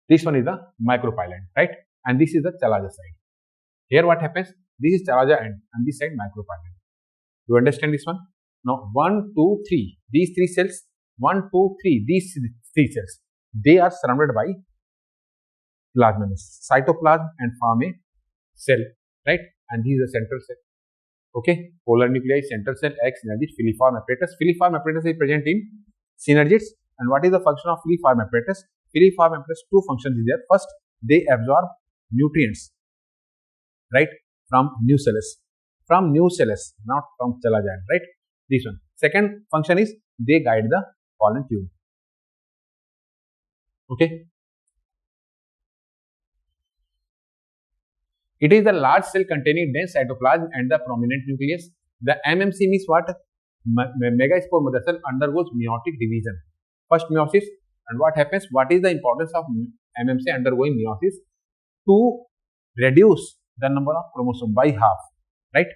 this one is the micropylar, right? And this is the chalaza side. Here what happens? This is chalaza end, and this side micropylar. Do you understand this one? Now 1, 2, 3. These 3 cells, 1, 2, 3. These 3 cells, they are surrounded by plasma, cytoplasm, and form a cell, right? And this is the central cell. Okay, polar nuclei, central cell, egg, synergid, filiform apparatus. Filiform apparatus is present in synergids. And what is the function of filiform apparatus? Filiform apparatus, two functions is there. First, they absorb nutrients, right, from nucellus. From nucellus, not from chala giant, right? This one. Second function is they guide the pollen tube. Okay. It is the large cell containing dense cytoplasm and the prominent nucleus. The MMC means what? Megaspore mother cell undergoes meiotic division. First meiosis, and what happens? What is the importance of MMC undergoing meiosis? To reduce the number of chromosomes by half, right?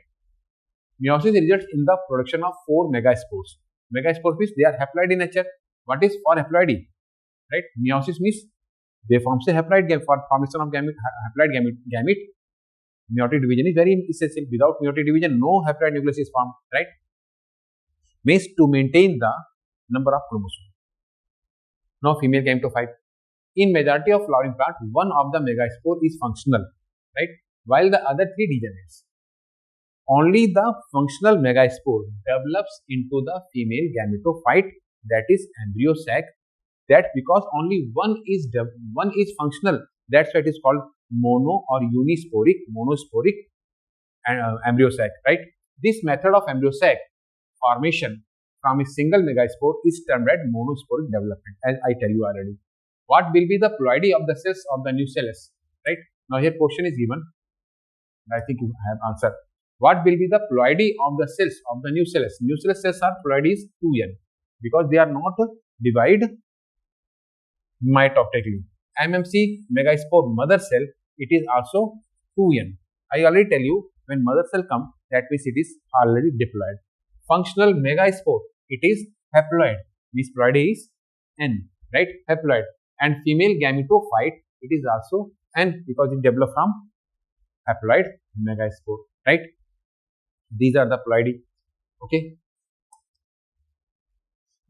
Meiosis results in the production of 4 megaspores. Megaspores means they are haploid in nature. What is for haploidy? Right? Meiosis means they form a haploid gamete. For formation of haploid gamete, meiotic division is very essential. Without meiotic division, no haploid nucleus is formed, right? Means to maintain the number of chromosomes. Now, female gametophyte. In majority of flowering plant, one of the megaspore is functional, right? While the other 3 degenerates. Only the functional megaspore develops into the female gametophyte, that is embryo sac. That because only one is functional, that's why it is called mono or monosporic and embryo sac, right? This method of embryo sac formation from a single megaspore is termed as monosporic development, as I tell you already. What will be the ploidy of the cells of the nucellus, right? Now here question is given. I think you have answered. What will be the ploidy of the cells of the nucellus? Nucellus cells are ploidy is 2n because they are not divided mitoptically. MMC megaspore mother cell, it is also 2n. I already tell you when mother cell comes, that means it is already diploid. Functional megaspore, it is haploid. This ploidy is n, right? Haploid. And female gametophyte, it is also n because it developed from haploid megaspore, right? These are the ploidy. Okay.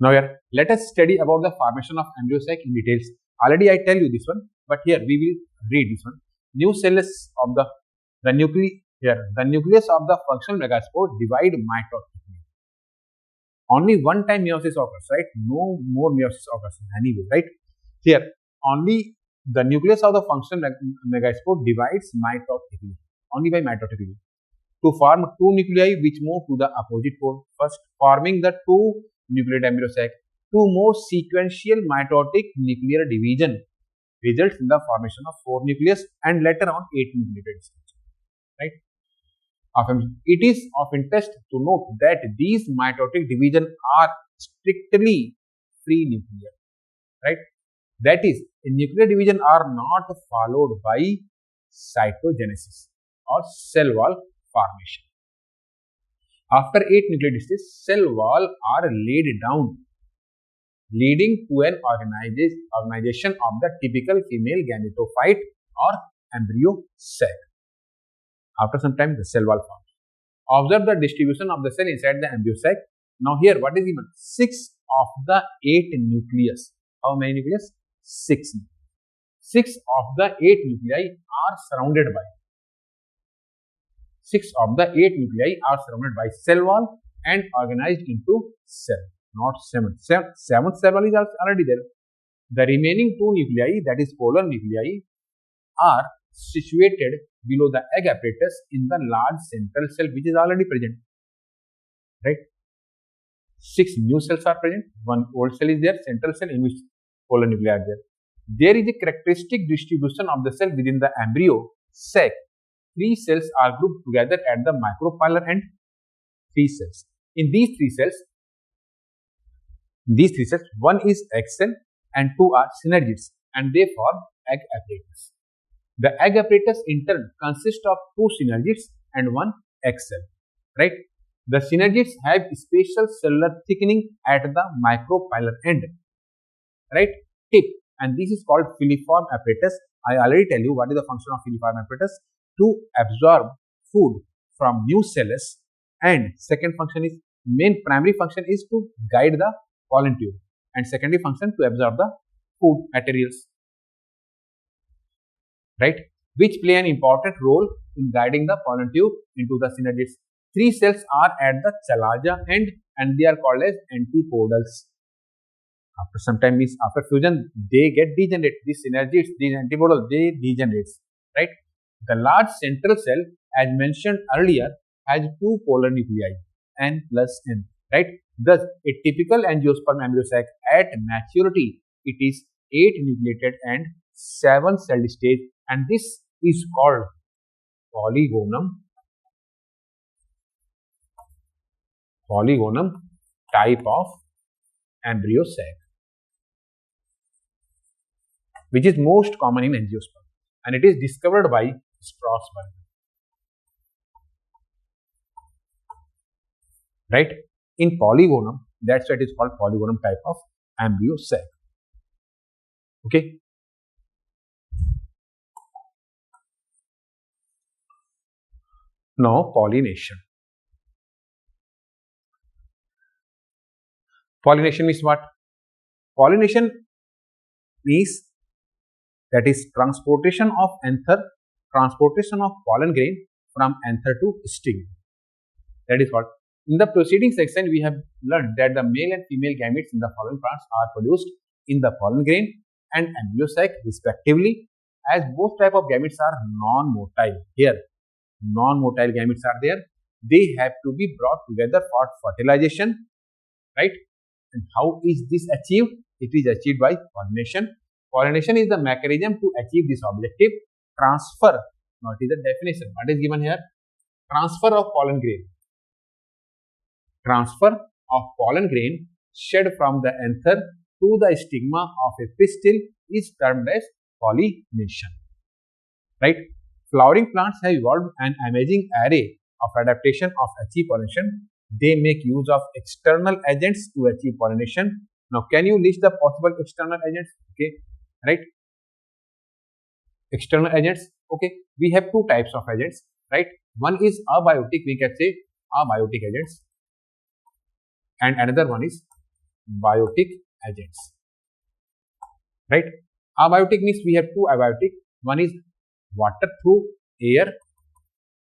Now here, let us study about the formation of embryo sac in details. Already I tell you this one, but here we will read this one. Nucellus of the nucleus of the functional megaspore divide mitotically. Only one time meiosis occurs, right? No more meiosis occurs anyway, right? Here, only the nucleus of the functional megaspore divides mitotically, only by mitotically, to form 2 nuclei which move to the opposite pole, first forming the 2 nucleate embryo sac. 2 more sequential mitotic nuclear division results in the formation of 4 nucleus and later on 8 nucleated cells, right? It is of interest to note that these mitotic division are strictly free nuclear, right? That is, nuclear division are not followed by cytogenesis or cell wall formation. After 8 nucleated stages, cell wall are laid down, leading to an organization of the typical female gametophyte or embryo sac. After some time, the cell wall forms. Observe the distribution of the cell inside the embryo sac. Now here, what is given? 6 of the 8 nucleus. How many nucleus? 6. 6 of the 8 nuclei are surrounded by 6 of the 8 nuclei are surrounded by cell wall and organized into cell, not 7. 7th cell wall is already there. The remaining 2 nuclei, that is polar nuclei, are situated below the egg apparatus in the large central cell, which is already present, right? 6 new cells are present, 1 old cell is there, central cell in which polar nuclei are there. There is a characteristic distribution of the cell within the embryo sac. 3 cells are grouped together at the micropylar end. 3 cells. In these 3 cells, 1 is egg cell and 2 are synergids, and they form egg apparatus. The egg apparatus in turn consists of 2 synergids and 1 egg cell, right? The synergids have spatial cellular thickening at the micropylar end, right? Tip, and this is called filiform apparatus. I already tell you what is the function of filiform apparatus: to absorb food from nucellus, and second function is primary function is to guide the pollen tube, and secondary function to absorb the food materials, right? Which play an important role in guiding the pollen tube into the synergids. 3 cells are at the chalaza end and they are called as antipodals. After some time, means after fusion, they get degenerate. This synergy, these antipodal, they degenerate, right? The large central cell, as mentioned earlier, has 2 polar nuclei, N plus N, right? Thus, a typical angiosperm embryo sac at maturity, it is 8 nucleated and 7 cell stage, and this is called polygonum type of embryo sac, which is most common in angiosperm, and it is discovered by Strasberg, right? In polygonum, that's why it is called polygonum type of embryo sac. Okay. Now pollination. Pollination means what? Pollination means that is transportation of pollen grain from anther to stigma. That is what. In the preceding section, we have learned that the male and female gametes in the following plants are produced in the pollen grain and embryo sac respectively, as both type of gametes are non-motile. Here, non-motile gametes are there. They have to be brought together for fertilization, right? And how is this achieved? It is achieved by pollination. Pollination is the mechanism to achieve this objective. Transfer. Now, it is the definition. What is given here? Transfer of pollen grain. Transfer of pollen grain shed from the anther to the stigma of a pistil is termed as pollination. Right? Flowering plants have evolved an amazing array of adaptation of achieve pollination. They make use of external agents to achieve pollination. Now, can you list the possible external agents? Okay, right? External agents. Okay, we have 2 types of agents, right? One is abiotic, we can say abiotic agents, and another one is biotic agents, right? Abiotic means we have 2 abiotic. One is water through air,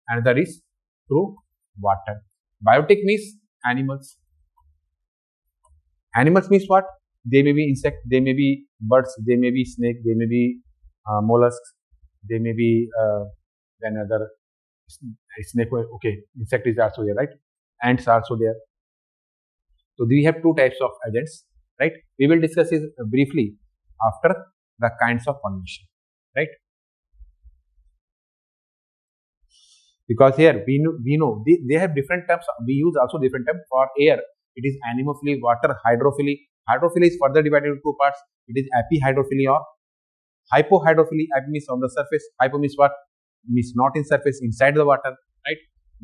another is through water. Biotic means animals. Animals means what? They may be insect, they may be birds, they may be snake, they may be mollusks, they may be another snake. Okay, insect is also there, right? Ants are also there. So we have 2 types of agents, right? We will discuss it briefly after the kinds of pollination, right? Because here we know they have different terms. We use also different terms. For air, it is anemophily, water, hydrophily. Hydrophily is further divided into 2 parts. It is epihydrophily or hypohydrophily. Epi means on the surface. Hypo means what? Means not in surface, inside the water, right?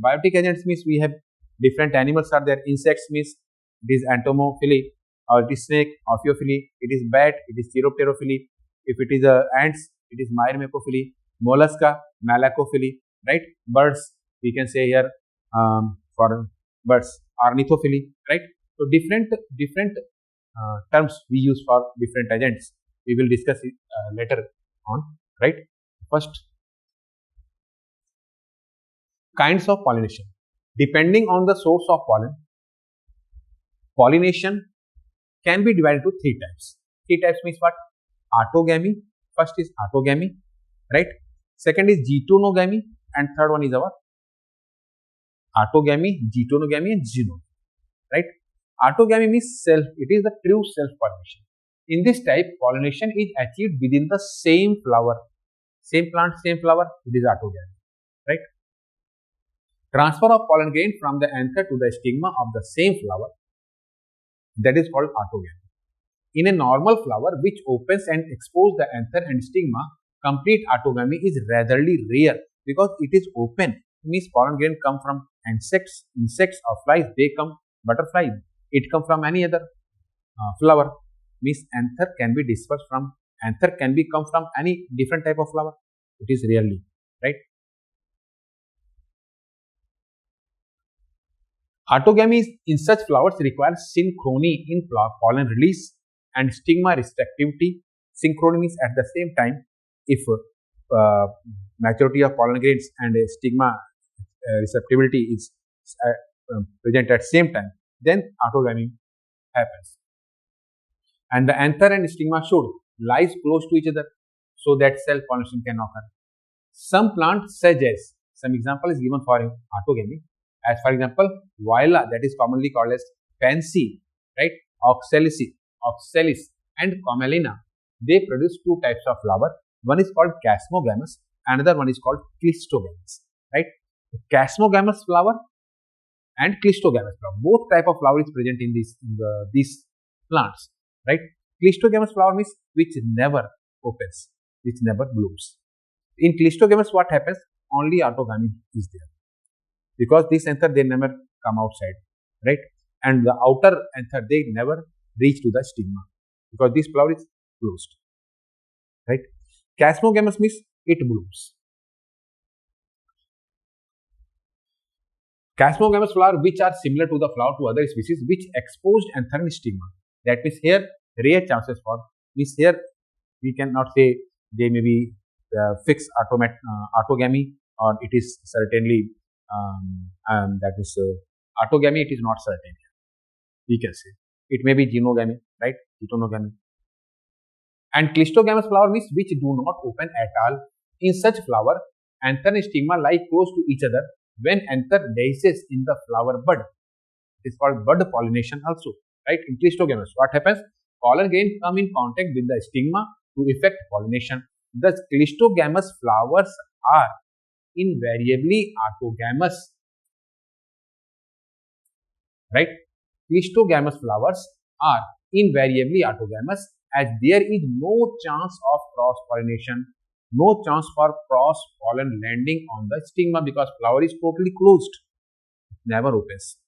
Biotic agents means we have different animals are there. Insects means it is entomophily, or it is snake, ophiophily. It is bat, it is chiropterophily. If it is ants, it is myrmecophily. Mollusca, malacophily, right? Birds, we can say here for birds, ornithophily, right? So different terms we use for different agents. We will discuss it later on, right? First, kinds of pollination. Depending on the source of pollen, pollination can be divided into 3 types. 3 types means what? Autogamy. First is autogamy, right? Second is getonogamy, and third one is our autogamy, getonogamy, and xenogamy, right? Autogamy means self. It is the true self-pollination. In this type, pollination is achieved within the same flower, same plant, same flower. It is autogamy, right? Transfer of pollen grain from the anther to the stigma of the same flower, that is called autogamy. In a normal flower which opens and exposes the anther and stigma, complete autogamy is ratherly rare because it is open. It means pollen grain come from insects or flies. They come butterfly. It come from any other flower. Means anther can be dispersed from anther can be come from any different type of flower. It is rarely, right? Autogamy in such flowers requires synchrony in pollen release and stigma respectivity. Synchrony means at the same time, if maturity of pollen grains and stigma receptivity is present at same time, then autogamy happens. And the anther and stigma should lie close to each other so that self-pollination can occur. Some plants such as, some example is given for autogamy, as for example, viola, that is commonly called as pansy, right, oxalis and commelina. They produce two types of flower. One is called casmogamous, another one is called clistogamous, right. The casmogamous flower and clistogamous flower, both type of flower is present in these plants, right. Clistogamous flower means which never opens, which never blooms. In clistogamous, what happens? Only autogamy is there, because this anther they never come outside, right, and the outer anther they never reach to the stigma, because this flower is closed, right. Casmogamous means it blooms. Casmogamous flower which are similar to the flower to other species which exposed anther and stigma. That means here rare chances for, means here we cannot say they may be fixed autogamy, or it is certainly that is autogamy, it is not certain. We can say it may be genogamy, right, heteronogamy. And clistogamous flower means which do not open at all. In such flower, anther and stigma lie close to each other. When anther dices in the flower bud, it is called bud pollination also, right. In clistogamous, what happens? Pollen grain come in contact with the stigma to effect pollination. Thus, clistogamous flowers are invariably autogamous, right. Clistogamous flowers are invariably autogamous, as there is no chance of cross-pollination, no chance for cross-pollen landing on the stigma, because flower is totally closed, never opens.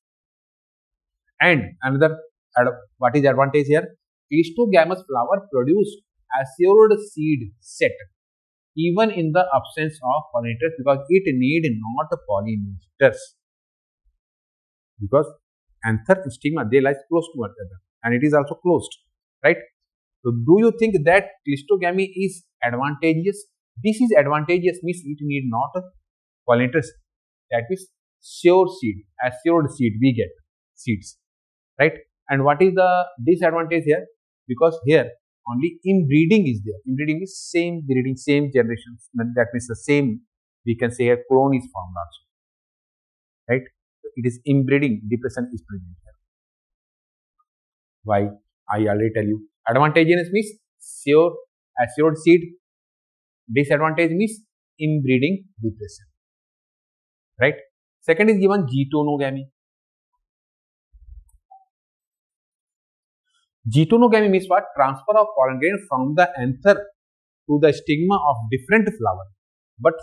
And another, what is advantage here? Clistogamous flower produce assured seed set even in the absence of pollinators, because it need not pollinators, because anther and stigma they lie close to each other and it is also closed, right. So do you think that clistogamy is advantageous? This is advantageous means it need not pollinators, that is assured seed we get seeds, right. And what is the disadvantage here? Because here only inbreeding is there. Inbreeding is same breeding, same generations, that means the same, we can say a clone is formed also, right. It is inbreeding, depression is present here. Why? I already tell you. Advantageous means assured seed, disadvantage means inbreeding, depression, right. Second is given getonogamy. Getonogamy means what? Transfer of pollen grain from the anther to the stigma of different flower, but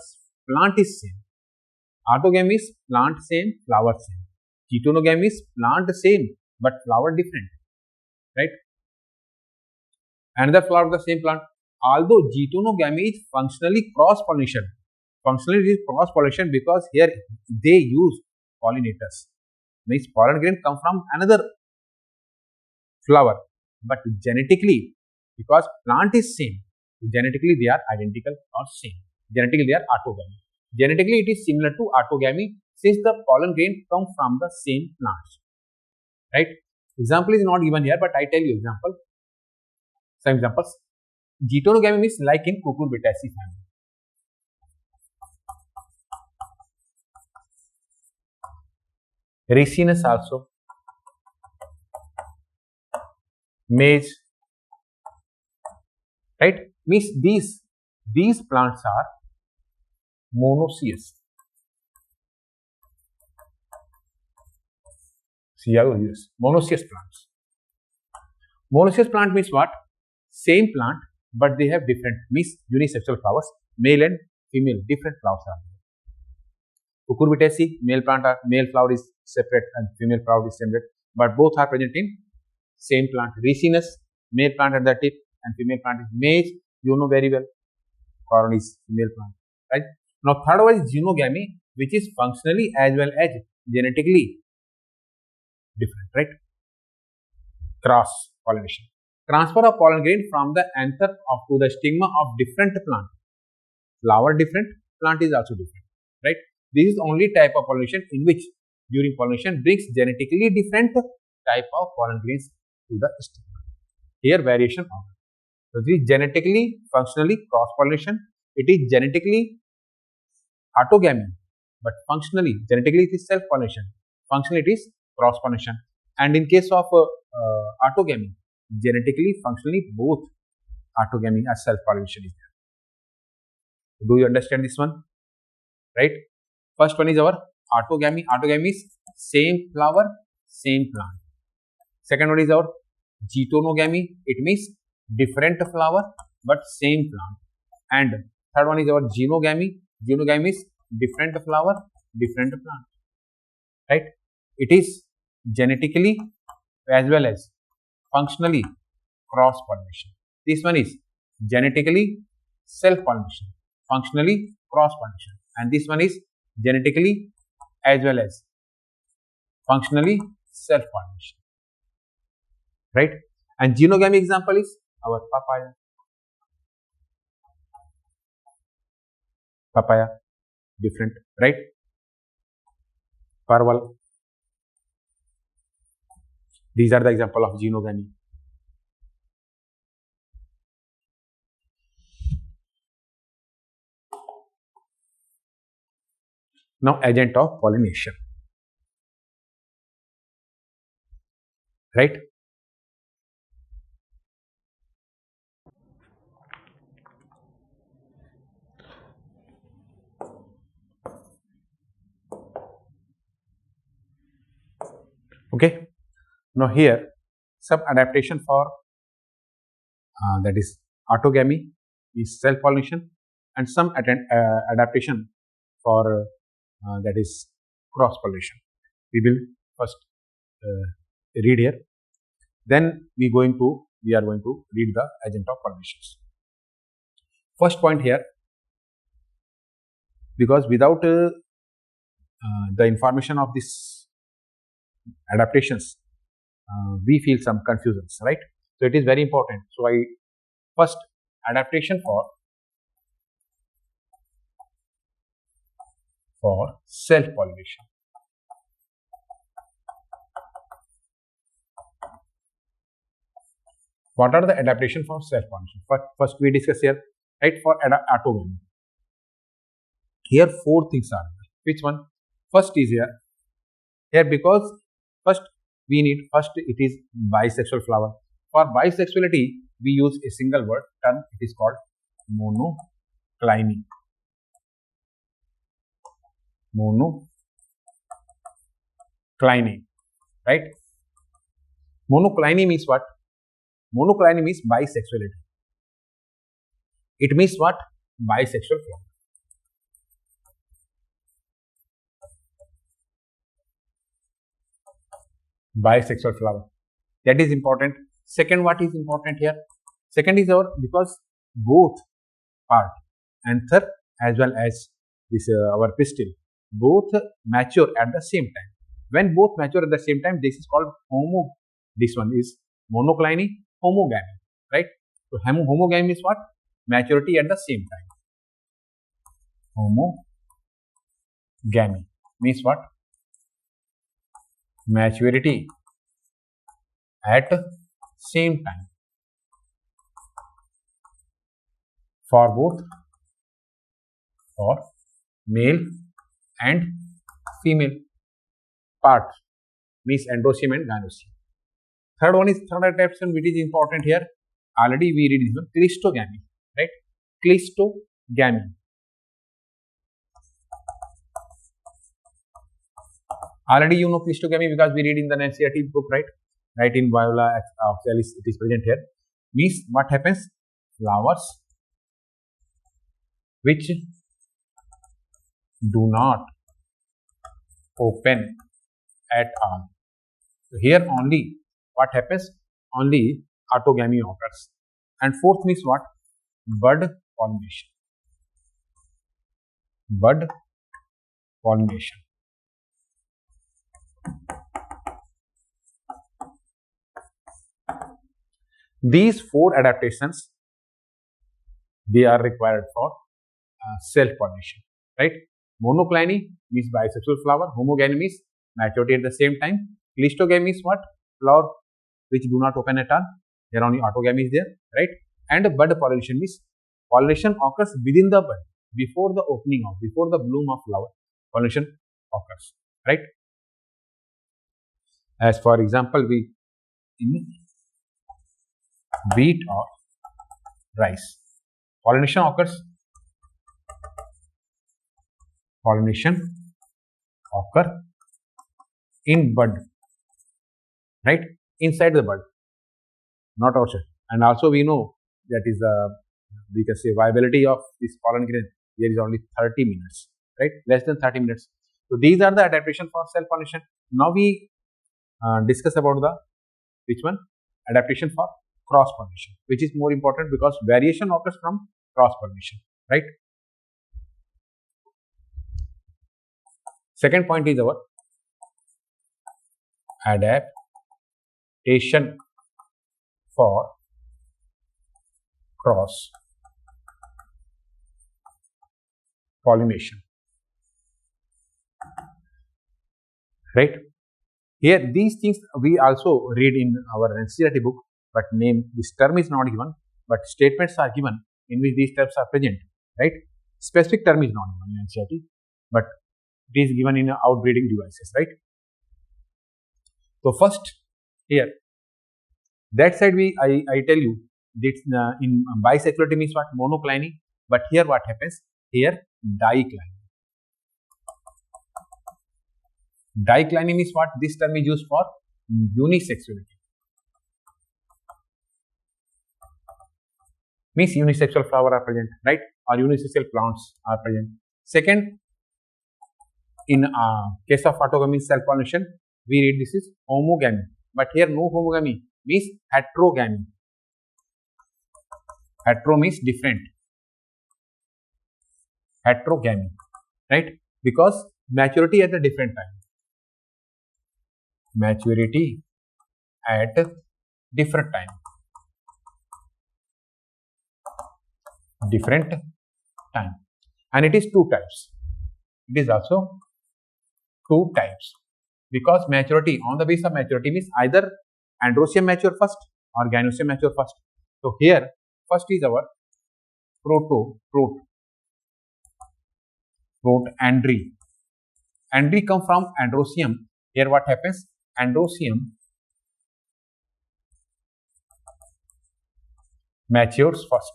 plant is same. Autogamy is plant same, flower same. Getonogamy is plant same, but flower different, right. Another flower of the same plant. Although getonogamy is functionally cross-pollination, because here they use pollinators, means pollen grain come from another flower, but genetically, because plant is same, genetically they are identical or same. Genetically they are autogamy. Genetically it is similar to autogamy since the pollen grain come from the same plants, right. Example is not given here, but I tell you example. Some examples. Getonogamy means like in Cucurbitaceae family. Ricinus also. Maize, right, means these plants are monoecious. Monoecious plants. Monoecious plant means what? Same plant, but they have different, means unisexual flowers, male and female, different flowers are there. Cucurbitaceae, male flower is separate and female flower is separate, but both are present in same plant. Ricinus, male plant at the tip and female plant is maize, you know very well. Corn is female plant, right. Now third one is genogamy, which is functionally as well as genetically different, right. Cross pollination. Transfer of pollen grain from the anther to the stigma of different plant. Flower different, plant is also different, right. This is the only type of pollination in which during pollination brings genetically different type of pollen grains to the stigma. Here variation occurs. So this is genetically, functionally cross-pollination. It is genetically autogamy, but functionally, genetically it is self-pollination. Functionally it is cross-pollination. And in case of autogamy, genetically, functionally both autogamy as self-pollination is there. Do you understand this one? Right? First one is our autogamy. Autogamy is same flower, same plant. Second one is our getonogamy. It means different flower but same plant. And third one is our genogamy. Genogamy is different flower, different plant. Right? It is genetically as well as functionally cross-pollination. This one is genetically self-pollination, functionally cross-pollination, and this one is genetically as well as functionally self-pollination. Right? And genogamy example is our papaya. Papaya, different, right? Parval. These are the example of genogamy. Now, agent of pollination, right? Okay. Now here some adaptation for that is autogamy is self-pollination, and some adaptation for that is cross-pollination. We will first read here, then we are going to read the agent of pollinations. First point here, because without the information of this adaptations, we feel some confusions, right? So it is very important. So first adaptation for self-pollination. What are the adaptation for self-pollination? First we discuss here, right? For autogamy. Here 4 things are there. Which one? First is here because first we need, first it is bisexual flower. For bisexuality we use a single word term, it is called monocliny. Monocliny, right? Monocliny means what? Monocliny means bisexuality. It means what? Bisexual flower. Bisexual flower. That is important. Second, what is important here? Second is because both part, anther as well as this our pistil, both mature at the same time. When both mature at the same time, this is called this one is monocliny, homogamy, right? So homogamy is what? Maturity at the same time. Homogamy means what? Maturity at same time for both, for male and female parts, means androecium and gynoecium. Third one is third adaptation, which is important here. Already we read this one, cleistogamy, right? Cleistogamy. Already you know cleistogamy because we read in the NCERT book, right? Right, in Viola oxalis it is present here. Means what happens? Flowers which do not open at all. So here only what happens? Only autogamy occurs. And fourth means what? Bud pollination. Bud pollination. These 4 adaptations, they are required for self-pollination, right? Monocliny means bisexual flower, homogamy means maturity at the same time. Cleistogamy is what? Flower which do not open at all. There only autogamy is there, right? And bud pollination means pollination occurs within the bud, before the opening of, before the bloom of flower. Pollination occurs, right? As for example, we in wheat or rice, pollination occurs. Pollination occur in bud, right? Inside the bud, not outside. And also we know that is the, we can say, viability of this pollen grain. There is only 30 minutes, right? Less than 30 minutes. So these are the adaptation for self pollination. Now we discuss about the which one? Adaptation for cross pollination, which is more important because variation occurs from cross pollination, right? Second point is our adaptation for cross pollination, right? Here these things we also read in our NCERT book, but this term is not given, but statements are given in which these terms are present, right? Specific term is not given in NCERT, but it is given in outbreeding devices, right? So first here, that side I tell you this in bisexuality means what? Monocliny, but here what happens? Here dicliny. Dicliny means what? This term is used for unisexuality. Means unisexual flower are present, right? Or unisexual plants are present. Second, in case of autogamy self pollination, we read this is homogamy, but here no homogamy, means heterogamy. Hetero means different. Heterogamy, right? Because maturity at a different time. Maturity at different time. Different time. And it is two types. It is also two types. Because maturity, on the basis of maturity means either androecium mature first or gynosium mature first. So here first is our andry. Andry come from androecium. Here what happens? Androecium matures first,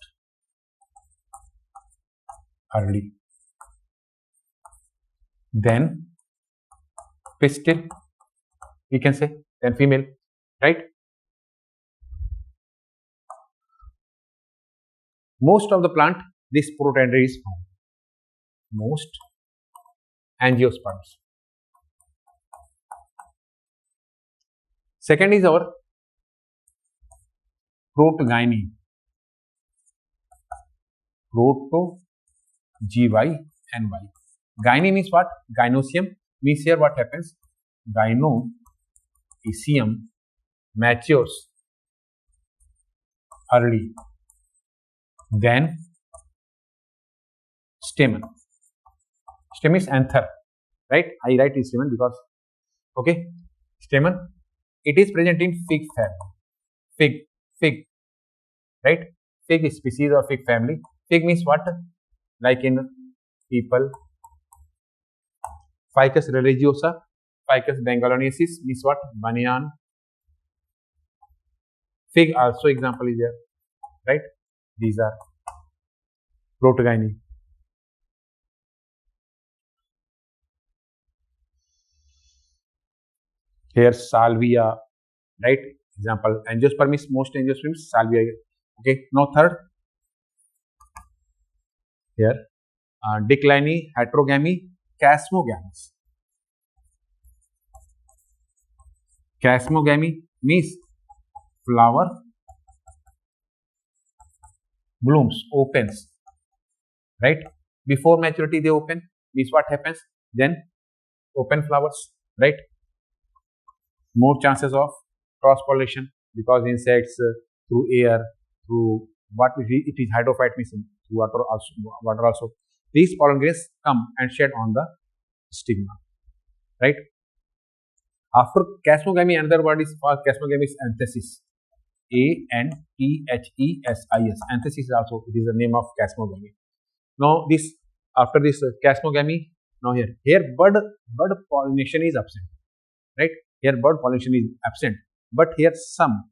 early, then pistil, we can say, then female, right? Most of the plant, this protandry is found. Most angiosperms. Second is our protogyny. Proto-G-Y-N-Y. Gyne means what? Gynosium means here what happens? Gynoecium matures early, then stamen. Stamen is anther, right? I write it stamen because, okay, stamen. It is present in fig family. Fig, right? Fig species or fig family. Fig means what? Like in people, Ficus religiosa, Ficus bengalonensis means what? Banyan. Fig also example is there, right? These are protogyny. Here salvia, right? Example, angiosperm is most angiosperms, salvia. Okay, now third, here dicliny, heterogamy, chasmogamous. Chasmogamy means flower blooms, opens, right? Before maturity they open, means what happens? Then open flowers, right? More chances of cross pollination because insects through air, through what it is hydrophyte means through water also. These pollen grains come and shed on the stigma, right? After casmogamy, another word is for casmogamy is anthesis. Anthesis. Anthesis also, it is the name of casmogamy. Now this, after this casmogamy, now here bud pollination is absent, right? Here bud pollination is absent, but here some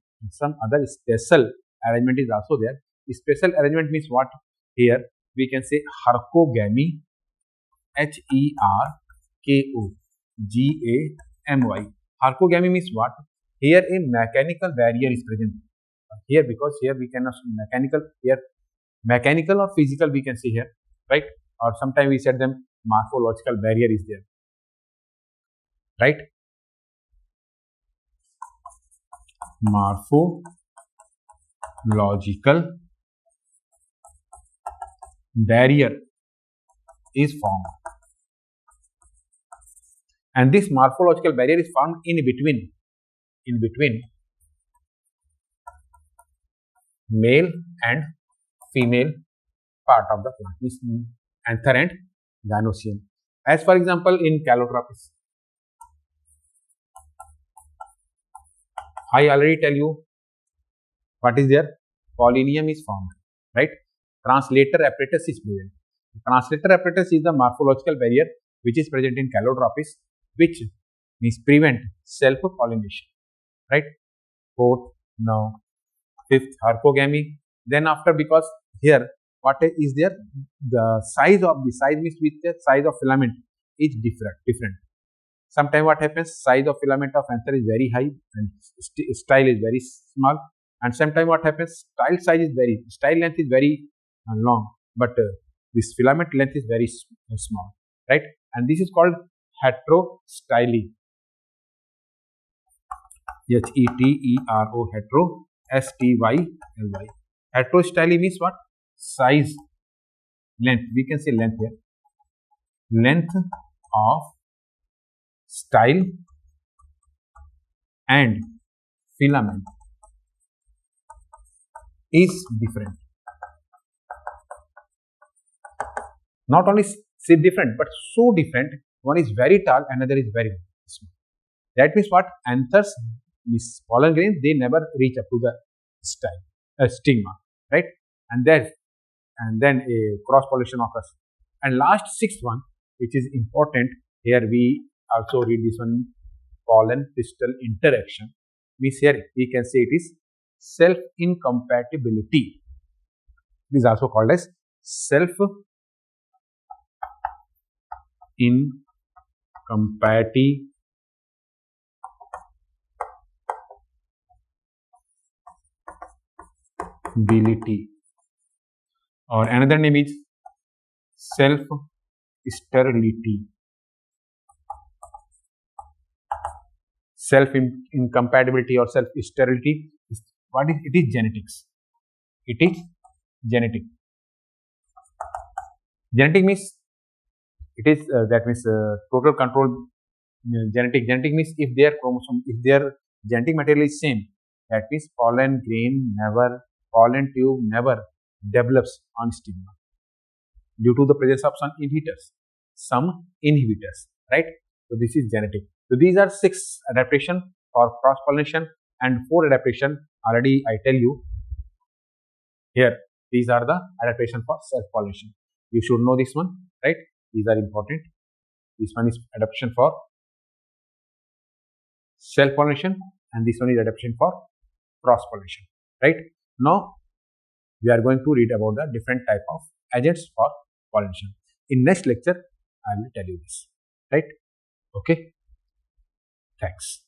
other special arrangement is also there. Special arrangement means what? Here we can say hercogamy, HERKOGAMY. Hercogamy means what? Here a mechanical barrier is present. Here, because here we cannot mechanical or physical we can see here, right? Or sometimes we said them morphological barrier is there, right? Morphological barrier is formed, and this morphological barrier is found in between male and female part of the plant, means anther and gynoecium. As for example, in Calotropis, I already tell you what is there. Pollinium is formed, right? Translator apparatus is present. Translator apparatus is the morphological barrier which is present in Calotropis, which means prevent self-pollination, right? Fourth, now fifth, hercogamy. Then after, because here what is there, the size means with the size of filament is different. Sometimes what happens, size of filament of anther is very high and style is very small, and sometimes what happens, style length is very long, but this filament length is very small, right? And this is called heterostyly. HETERO, hetero, STYLY. Heterostyly means what? Size, length, we can say length here, length of style and filament is different. Not only different, but so different, one is very tall, another is very small. That means what? Anthers, means pollen grains, they never reach up to the stigma, right? And then a cross pollination occurs. And last, sixth one, which is important, here we also read this one, pollen pistil interaction, means here we can say it is self incompatibility. It is also called as self incompatibility, or another name is self sterility. Self incompatibility or self sterility, what is it? Is genetics. It is genetic. Genetic means it is that means total control. Genetic means if their chromosome, if their genetic material is same, that means pollen tube never develops on stigma due to the presence of some inhibitors, right? So this is genetic. So these are 6 adaptation for cross pollination and 4 adaptation. Already I tell you here, these are the adaptation for self pollination. You should know this one, right? These are important. This one is adaptation for self pollination and this one is adaptation for cross pollination, right? Now we are going to read about the different type of agents for pollination. In next lecture I will tell you this, right? Okay, thanks.